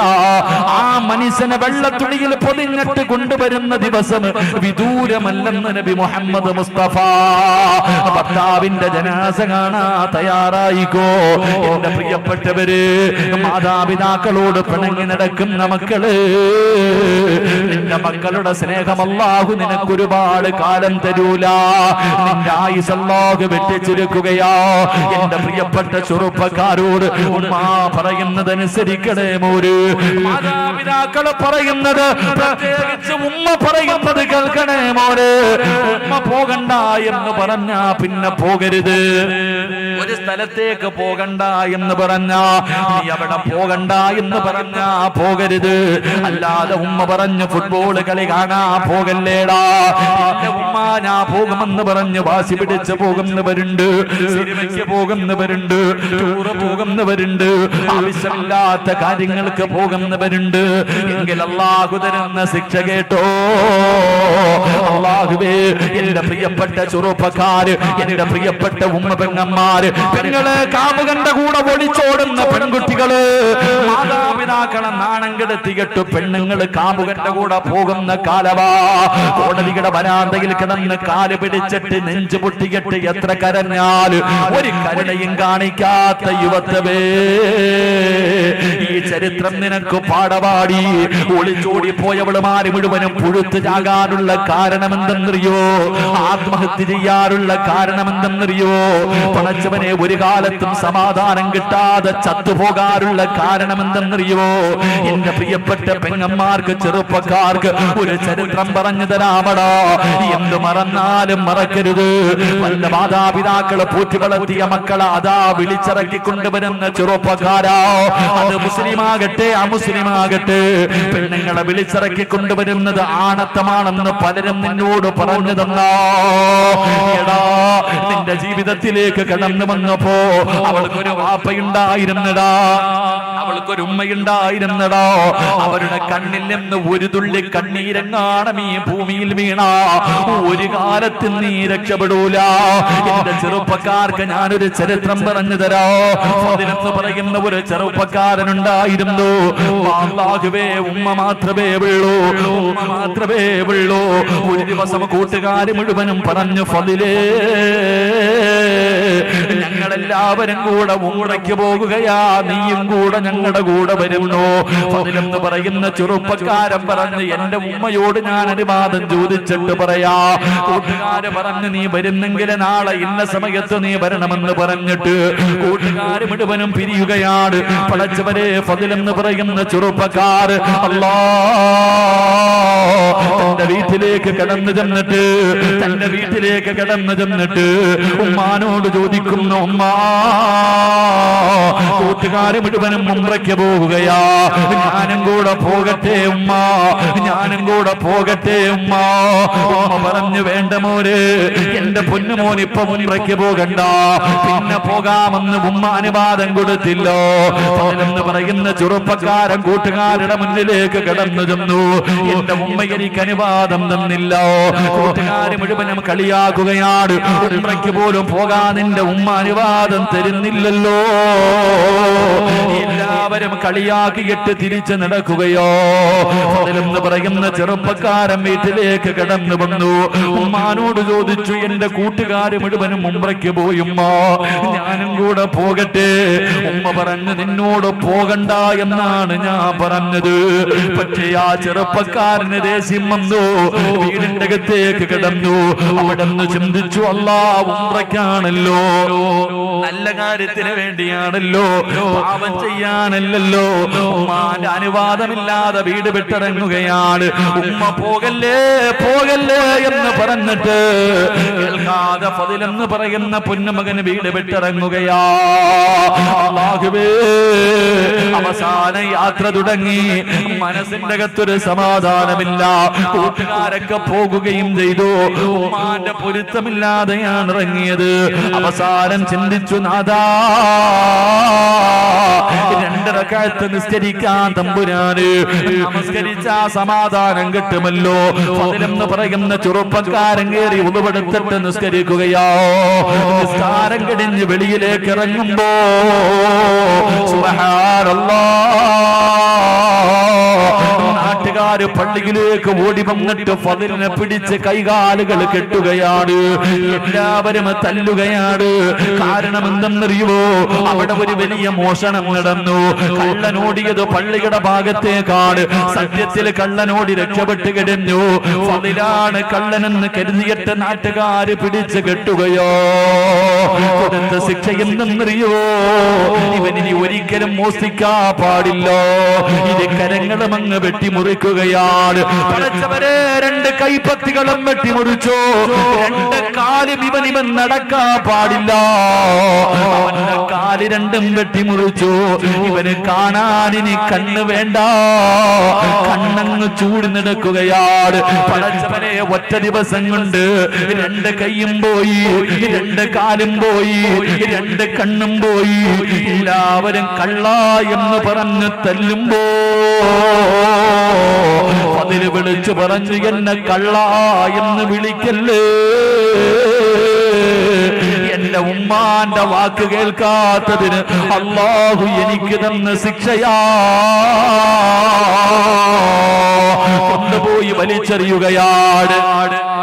S1: ആ മനുഷ്യനെ വെള്ളത്തുണിയിൽ പൊതിഞ്ഞിട്ട് കൊണ്ടുവരുന്ന ദിവസം വിദൂരമല്ലെന്ന് നബി മുഹമ്മദ് മുസ്തഫ. ഭർത്താവിന്റെ ജനാസ കാണാ തയ്യാറായിക്കോ. എന്റെ പ്രിയപ്പെട്ടവര്, മാതാപിതാക്കളോട് പിണങ്ങി നടക്കുന്ന മക്കള്, നിന്റെ മക്കളുടെ സ്നേഹം അല്ലാഹു നിനക്ക് ഒരുപാട് കാലം തരൂല. നിന്റെ ആയുസ് അല്ലാഹു വെട്ടിച്ചുരുക്കുകയാ. എന്റെ പ്രിയപ്പെട്ട ചെറുപ്പക്കാരോട് ഉമ്മ പറയുന്നതനുസരിക്കണേ മോര്. മാതാപിതാക്കൾ പറയുന്നത്, പ്രത്യേകിച്ച് ഉമ്മ പറയുന്നത് കേൾക്കണേ മോര്. ഉമ്മ പോകണ്ട എന്ന് പറഞ്ഞാ പിന്നെ പോകരുത്. ഒരു സ്ഥലത്തേക്ക് പോകണ്ട എന്ന് പറഞ്ഞാ നീ അവിടെ പോകണ്ട എന്ന് പറഞ്ഞാ പോകരുത്. അല്ലാതെ ഉമ്മ പറഞ്ഞു ഫുട്ബോൾ കളി കാണാ പോകല്ലേടാ, എന്റെ ഉമ്മ ഞാൻ പോകുമെന്ന് പറഞ്ഞ് വാശി പിടിച്ച് പോകുന്നവരുണ്ട്, സിനിമയ്ക്ക് പോകുന്നവരുണ്ട്, ടൂറ് പോകുന്നവരുണ്ട്, ആവശ്യമില്ലാത്ത കാര്യങ്ങൾക്ക് പോകുന്നവരുണ്ട്. എങ്കിൽ അല്ലാഹു തരുന്ന ശിക്ഷ കേട്ടോ. അല്ലാഹുവേ, എന്റെ പ്രിയപ്പെട്ട ചെറുപ്പക്കാര്, എന്റെ പ്രിയപ്പെട്ട ഉമ്മ പെങ്ങന്മാര്, പെങ്ങള്, കാമുകന്റെ കൂടെ ഒളിച്ചോടുന്ന പെൺകുട്ടികള്, മാതാപിതാക്കളെ നാണം കെടുത്തിയിട്ട് പെണ്ണുങ്ങള് കാമുകന്റെ കൂടെ പോകുന്ന കാലവാ. കോടതിയുടെ വരാന്തയിൽ കിടന്ന് കാല് പിടിച്ചിട്ട് നെഞ്ചു പൊട്ടിയിട്ട് എത്ര കരഞ്ഞാല് ഒരു കരുണയും കാണിക്കാത്ത യുവത്വമേ, ഈ ചരിത്രം നിനക്ക് പാടപാടി. ഒളിച്ചോടി പോയവളുമാര് മുഴുവനും പുഴുത്തു ചാകാനുള്ള കാരണമെന്തെന്നറിയോ? ആത്മഹത്യ ചെയ്യാറുള്ള കാരണമെന്തെന്നറിയോ? പടച്ചവനെ, ഒരു കാലത്തും സമാധാനം കിട്ടാതെ ചത്തുപോകാറുള്ള കാരണമെന്തെന്നറിയോ? എന്റെ പ്രിയപ്പെട്ട പെങ്ങന്മാർക്ക്, ചെറുപ്പക്കാർക്ക് ഒരു ചരിത്രം പറഞ്ഞു തരാമടാ. എന്ത് മറന്നാലും മറക്കരുത്. വല്ല മാതാപിതാക്കള് പൂറ്റി വളർത്തിയ മക്കളെ അതാ വിളിച്ചിറക്കി കൊണ്ടുവരുന്ന ചെറുപ്പക്കാരാ, അത് മുസ്ലിമാകട്ടെ അമുസ്ലിമാകട്ടെ, പെണ്ണുങ്ങളെ വിളിച്ചിറക്കി കൊണ്ടുവരുന്നത് ആണത്തമാണെന്ന് പലരും നിന്നോട് പറഞ്ഞു തന്നോ? എടാ, നിന്റെ ജീവിതത്തിലേക്ക് കടന്നു വന്നപ്പോ അവൾക്കൊരു വാപ്പയുണ്ടായിരുന്നടാ, അവൾക്കൊരു ഉമ്മയുണ്ടായിരുന്നടാ. അവരുടെ കണ്ണിൽ നിന്ന് ഒരു തുള്ളി കണ്ണീരെങ്ങാണം ഈ ഭൂമിയിൽ വീണ ഒരു കാലത്ത് നീ രക്ഷപ്പെടൂല. എന്റെ ചെറുപ്പക്കാർക്ക് ഞാനൊരു ചരിത്രം പറഞ്ഞു തരാ. അതിലെന്ന് പറയുന്ന ഒരു ചെറുപ്പക്കാരനുണ്ടായിരുന്നു. അല്ലാഹുവേ, ഉമ്മ മാത്രമേ ഉള്ളൂ, ഉമ്മ മാത്രമേ ഉള്ളൂ. ഒരു ദിവസം കൂട്ടുകാര് മുഴുവനും പറഞ്ഞു, ഫളിലേ, ഞങ്ങളെല്ലാവരും കൂടെ ഉംറയ്ക്ക് പോകുകയാ, നീയും കൂടെ ഞങ്ങളുടെ കൂടെ വരുന്നു. ഫളിലെന്ന് പറയുന്ന ചെറുപ്പക്കാരൻ പറഞ്ഞു, എന്റെ ഉമ്മയോട് ഞാൻ അനുവാദം ചോദിച്ചിട്ട് പറയാ. കൂട്ടുകാര് പറഞ്ഞു, നീ വരുന്നെങ്കിൽ നാളെ ഇന്ന സമയത്ത് നീ വരണമെന്ന് പറഞ്ഞിട്ട് കൂട്ടുകാര് മുഴുവനും പിരിയുകയാണ്. പടച്ചവരെ, ഫളിലെന്ന് പറയുന്ന ചെറുപ്പക്കാർ അല്ലാ തന്റെ വീട്ടിലേക്ക് കടന്നു ചെന്നിട്ട് ഉമ്മാനോട് ചോദിക്കുന്നു, ഉമ്മ, കൂട്ടുകാര് മുഴുവനും ഉംറയ്ക്ക് പോകുകയാ, ഞാനും കൂടെ പോകട്ടെ ഉമ്മ, ഞാനും കൂടെ പോകട്ടെ ഉമ്മ. ഉമ്മ പറഞ്ഞു, വേണ്ട മോര്, എന്റെ പൊന്നുമോൻ ഇപ്പൊ ഉംറയ്ക്ക് പോകണ്ട, പിന്നെ പോകാമെന്ന് ഉമ്മ അനുവാദം കൊടുത്തില്ലോ. എന്ന് പറയുന്ന ചെറുപ്പക്കാരൻ കൂട്ടുകാരുടെ മുന്നിലേക്ക് കടന്നു ചെന്നു. എന്റെ ഉമ്മ എനിക്ക് അനുവാദം തന്നില്ല. കൂട്ടുകാര് മുഴുവനും കളിയാക്കുകയാണ്. ഉംറയ്ക്ക് പോലും പോകാൻ നിന്റെ ഉമ്മ അനുവാദം തരുന്നില്ലല്ലോ. എല്ലാവരും കളിയാക്കിയിട്ട് തിരിച്ചു നടക്കുകയോ. അതിലെന്ന് പറയുന്ന ചെറുപ്പക്കാരൻ വീട്ടിലേക്ക് കടന്നു വന്നു. ഉമ്മാനോട് ചോദിച്ചു, എന്റെ കൂട്ടുകാര് മുഴുവനും ഉംറയ്ക്ക് പോയി ഉമ്മ, ഞാനും കൂടെ പോകട്ടെ? ഉമ്മ പറഞ്ഞു, നിന്നോട് പോകണ്ട എന്നാണ് ഞാൻ പറഞ്ഞത്. പക്ഷേ ആ ചെറുപ്പക്കാരന് ദേഷ്യം വന്നു. വീടിന്റെ അകത്തേക്ക് കിടന്നു. അവിടെ നിന്ന് ചിന്തിച്ചു, അല്ലാഹ് ഉംറയ്ക്കാണല്ലോ, നല്ല കാര്യത്തിന് വേണ്ടിയാണല്ലോ, പാപം ചെയ്യാനല്ലല്ലോ. ഉമ്മാന്റെ അനുവാദമില്ലാതെ വീട് വിട്ടിറങ്ങുകയാണ്. ഉമ്മ പോകല്ലേ പോകല്ലേ എന്ന് പറഞ്ഞിട്ട് കേൾക്കാതെ ഫദിലെന്ന് പറയുന്ന പൊന്നുമകന് വീട് വിട്ടിറങ്ങുകയാ. അല്ലാഹുവേ, അവസാന യാത്ര തുടങ്ങി. മനസ്സിന്റെ അകത്തൊരു സമാധാനമില്ല. കൂട്ടുകാരൊക്കെ പോകുകയും ചെയ്തു. ഉമ്മാന്റെ പൊരുത്തമില്ലാതെയാണ് ഇറങ്ങിയത്. അവസാനം ചിന്തിച്ചു, നാദാ, 2 റക്അത്ത് നിസ്കരിക്കാൻ തമ്പുരാന് നമസ്കരിച്ച സമാധാനം കിട്ടുമല്ലോ. ഫദിലെന്ന് പറയുന്ന ചെറുപ്പക്കാരൻ കയറി ഉളുവെടുത്തിട്ട് നിസ്കരിക്കുകയോ. നിസ്കാരം കഴിഞ്ഞ് വെളിയിലേക്ക് ഇറങ്ങുമ്പോ നാട്ടുകാര് പള്ളിയിലേക്ക് ഓടി വന്നിട്ട് ഫദിലിനെ പിടിച്ച് കൈകാലുകൾ കെട്ടുകയാണ്. എല്ലാവരും തല്ലുകയാണ്. കാരണം എന്തെന്നറിയുമോ? അവിടെ ഒരു വലിയ മോഷണം നടന്നു. കള്ളനോടിയത് പള്ളിയുടെ ഭാഗത്തേക്കാണ്. സത്യത്തിൽ കള്ളനോടി രക്ഷപ്പെട്ട് കിടന്നു. ഫദിലാണ് കള്ളനെന്ന് കരുതിയിട്ട് നാട്ടുകാര് പിടിച്ച് കെട്ടുകയോ. കൊടുത്ത ശിക്ഷ എന്തെന്നറിയോ? ഇവനിനി ഒരിക്കലും മോഷ്ടിക്കാൻ പാടില്ല. ഇത് കരങ്ങളും അങ്ങ് വെട്ടിമുറിക്കുകയാണ്. പടച്ചവരെ, 2 കൈപ്പത്തികളും വെട്ടിമുറിച്ചു. 2 കാലും ഇവൻ നടക്കാൻ പാടില്ല. അവന്റെ കാല് 2ഉം വെട്ടിമുറിച്ചു. ഇവന് കാണാനിനി കണ്ണ് വേണ്ട. കണ്ണങ്ങ് ചൂടി നടക്കുകയാണ്. പടച്ചവനെ, ഒറ്റ ദിവസം കൊണ്ട് 2 കൈയും പോയി, 2 കാലും പോയി, 2 കണ്ണും പോയി. എല്ലാവരും കള്ള എന്ന് പറഞ്ഞ് തല്ലുമ്പോ അതിന് വിളിച്ചു പറഞ്ഞു, എന്നെ കള്ള എന്ന് വിളിക്കല്ലേ. എന്റെ ഉമ്മാന്റെ വാക്ക് കേൾക്കാത്തതിന് അല്ലാഹു എനിക്ക് തന്ന ശിക്ഷയാ. കൊണ്ടുപോയി വലിച്ചെറിയുകയാണ്.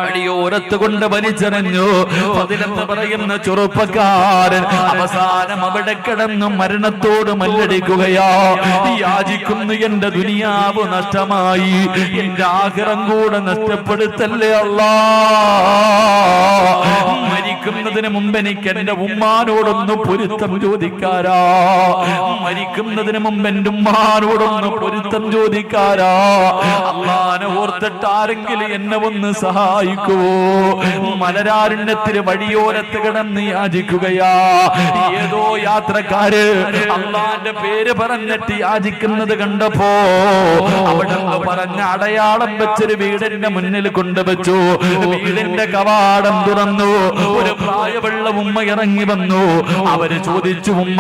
S1: അടിയോരത്ത് കൊണ്ട് വലിച്ചെറിഞ്ഞു. ഫദിലെന്ന് പറയുന്ന ചെറുപ്പക്കാരൻ അവസാനം അവിടെ കിടന്നു മരണത്തോട് മല്ലടിക്കുകയാ. യാചിക്കുന്നു, എന്റെ ദുനിയാവ് നഷ്ടമായി, എന്റെ ആഖിറം കൂടെ നഷ്ടപ്പെടുത്തല്ലേ അല്ലാഹ്. മരിക്കുന്നതിന് മുമ്പ് എനിക്ക് എന്റെ ഉമ്മാനോടൊന്ന് പൊരുത്തം ചോദിക്കാരാ. മരിക്കുന്നതിന് മുമ്പ് എന്റെ ഉമ്മാനോടൊന്ന് പൊരുത്തം ചോദിക്കാരാ. അള്ളാനെ ഓർത്തിട്ട് ആരെങ്കിലും എന്നെ ഒന്ന് സഹായിക്കുവോ? മലരാരണ്യത്തിന് വഴിയോരത്ത് കിടന്ന് യാചിക്കുകയാ. ഏതോ യാത്രക്കാര് അള്ളാന്റെ പേര് പറഞ്ഞിട്ട് യാചിക്കുന്നത് കണ്ടപ്പോ അവിടെ പറഞ്ഞ അടയാളം വെച്ചൊരു വീടിന്റെ മുന്നിൽ കൊണ്ടുവച്ചു. വീടിന്റെ കവാടം തുറന്നു. ഒരു പ്രായമുള്ള ഉമ്മ ഇറങ്ങി വന്നു. അവര് ചോദിച്ചു, ഉമ്മ,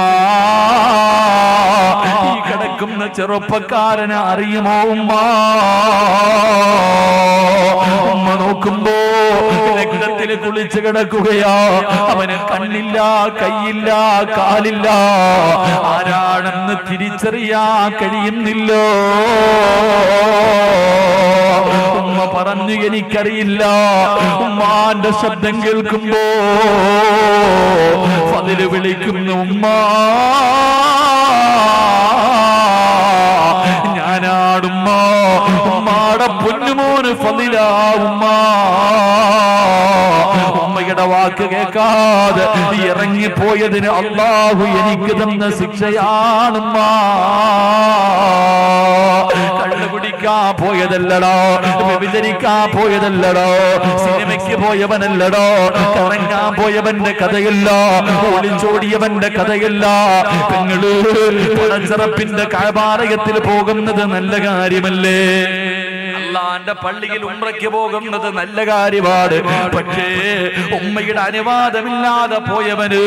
S1: ഈ കിടക്കുന്ന ചെറുപ്പക്കാരനെ അറിയുമോ ഉമ്മ? ഉമ്മ നോക്കുമ്പോ രക്തത്തിൽ കുളിച്ച് കിടക്കുകയാ. അവന് കണ്ണില്ല, കൈയില്ല, കാലില്ല. ആരാണെന്ന് തിരിച്ചറിയാൻ കഴിയുന്നില്ലോ. ഉമ്മ പറഞ്ഞു, എനിക്കറിയില്ല. ഉമ്മാന്റെ ശബ്ദം കേൾക്കുമ്പോ ഫദില് വിളിക്കുന്നു, ഉമ്മ, ഞാനാടുമ്മ, ഉമ്മാടെ പൊന്നുമോന് ഫദിലാ ഉമ്മ. ഉമ്മയുടെ വാക്ക് കേൾക്കാതെ ഇറങ്ങിപ്പോയതിന് അല്ലാഹു എനിക്ക് തന്ന ശിക്ഷയാണുമ്മ. കള്ളു കുടിക്കാൻ പോയതല്ലടോ, വ്യഭിചരിക്കാൻ പോയതല്ലടോ, സിനിമയ്ക്ക് പോയവനല്ലടോ, കറങ്ങാൻ പോയവന്റെ കഥയല്ല, ഒളിച്ചോടിയവന്റെ കഥയല്ല. പെങ്ങള് പടച്ചറപ്പിന്റെ കഅബാലയത്തിൽ പോകുന്നത് നല്ല കാര്യമല്ലേ? അള്ളാന്റെ പള്ളിയിൽ ഉംറയ്ക്ക് പോകുന്നത് നല്ല കാര്യമാണ്. പക്ഷേ ഉമ്മയുടെ അനുവാദമില്ലാതെ പോയവന്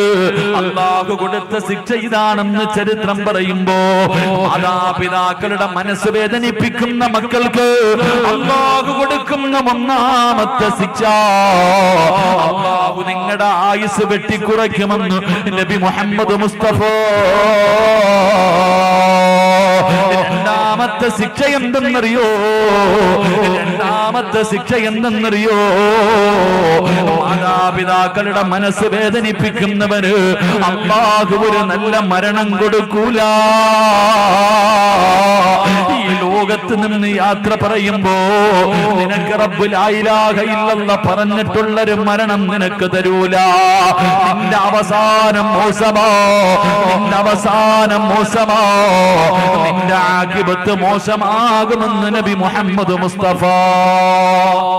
S1: അള്ളാഹു കൊടുത്ത ശിക്ഷ ഇതാണെന്ന് ചരിത്രം പറയുമ്പോ മാതാപിതാക്കളുടെ മനസ്സ് വേദനിപ്പിക്കുന്ന മക്കൾക്ക് അള്ളാഹു കൊടുക്കുന്ന
S2: ഒന്നാമത്തെ ശിക്ഷ, അല്ലാഹു നിങ്ങളുടെ ആയുസ് വെട്ടിക്കുറയ്ക്കുമെന്ന് നബി മുഹമ്മദ് മുസ്തഫ. രണ്ടാമത്തെ ശിക്ഷ എന്തെന്നറിയോ? രണ്ടാമത്തെ ശിക്ഷ എന്തെന്നറിയോ? മാതാപിതാക്കളുടെ മനസ്സ് വേദനിപ്പിക്കുന്നവന് അല്ലാഹു ഒരു നല്ല മരണം കൊടുക്കൂല. ഈ ലോകത്ത് നിന്ന് യാത്ര പറയുമ്പോ നിനക്ക് റബ്ബ് ലാ ഇലാഹ ഇല്ലല്ലാഹ് പറഞ്ഞിട്ടുള്ളൊരു മരണം നിനക്ക് തരൂല. നിന്റെ അവസാനം മോശമാ, നിന്റെ അവസാനം മോശമാ, നിന്റെ ആഖിബത്ത് മോശമാകുമെന്ന് നബി മുഹമ്മദ് മുസ്തഫ.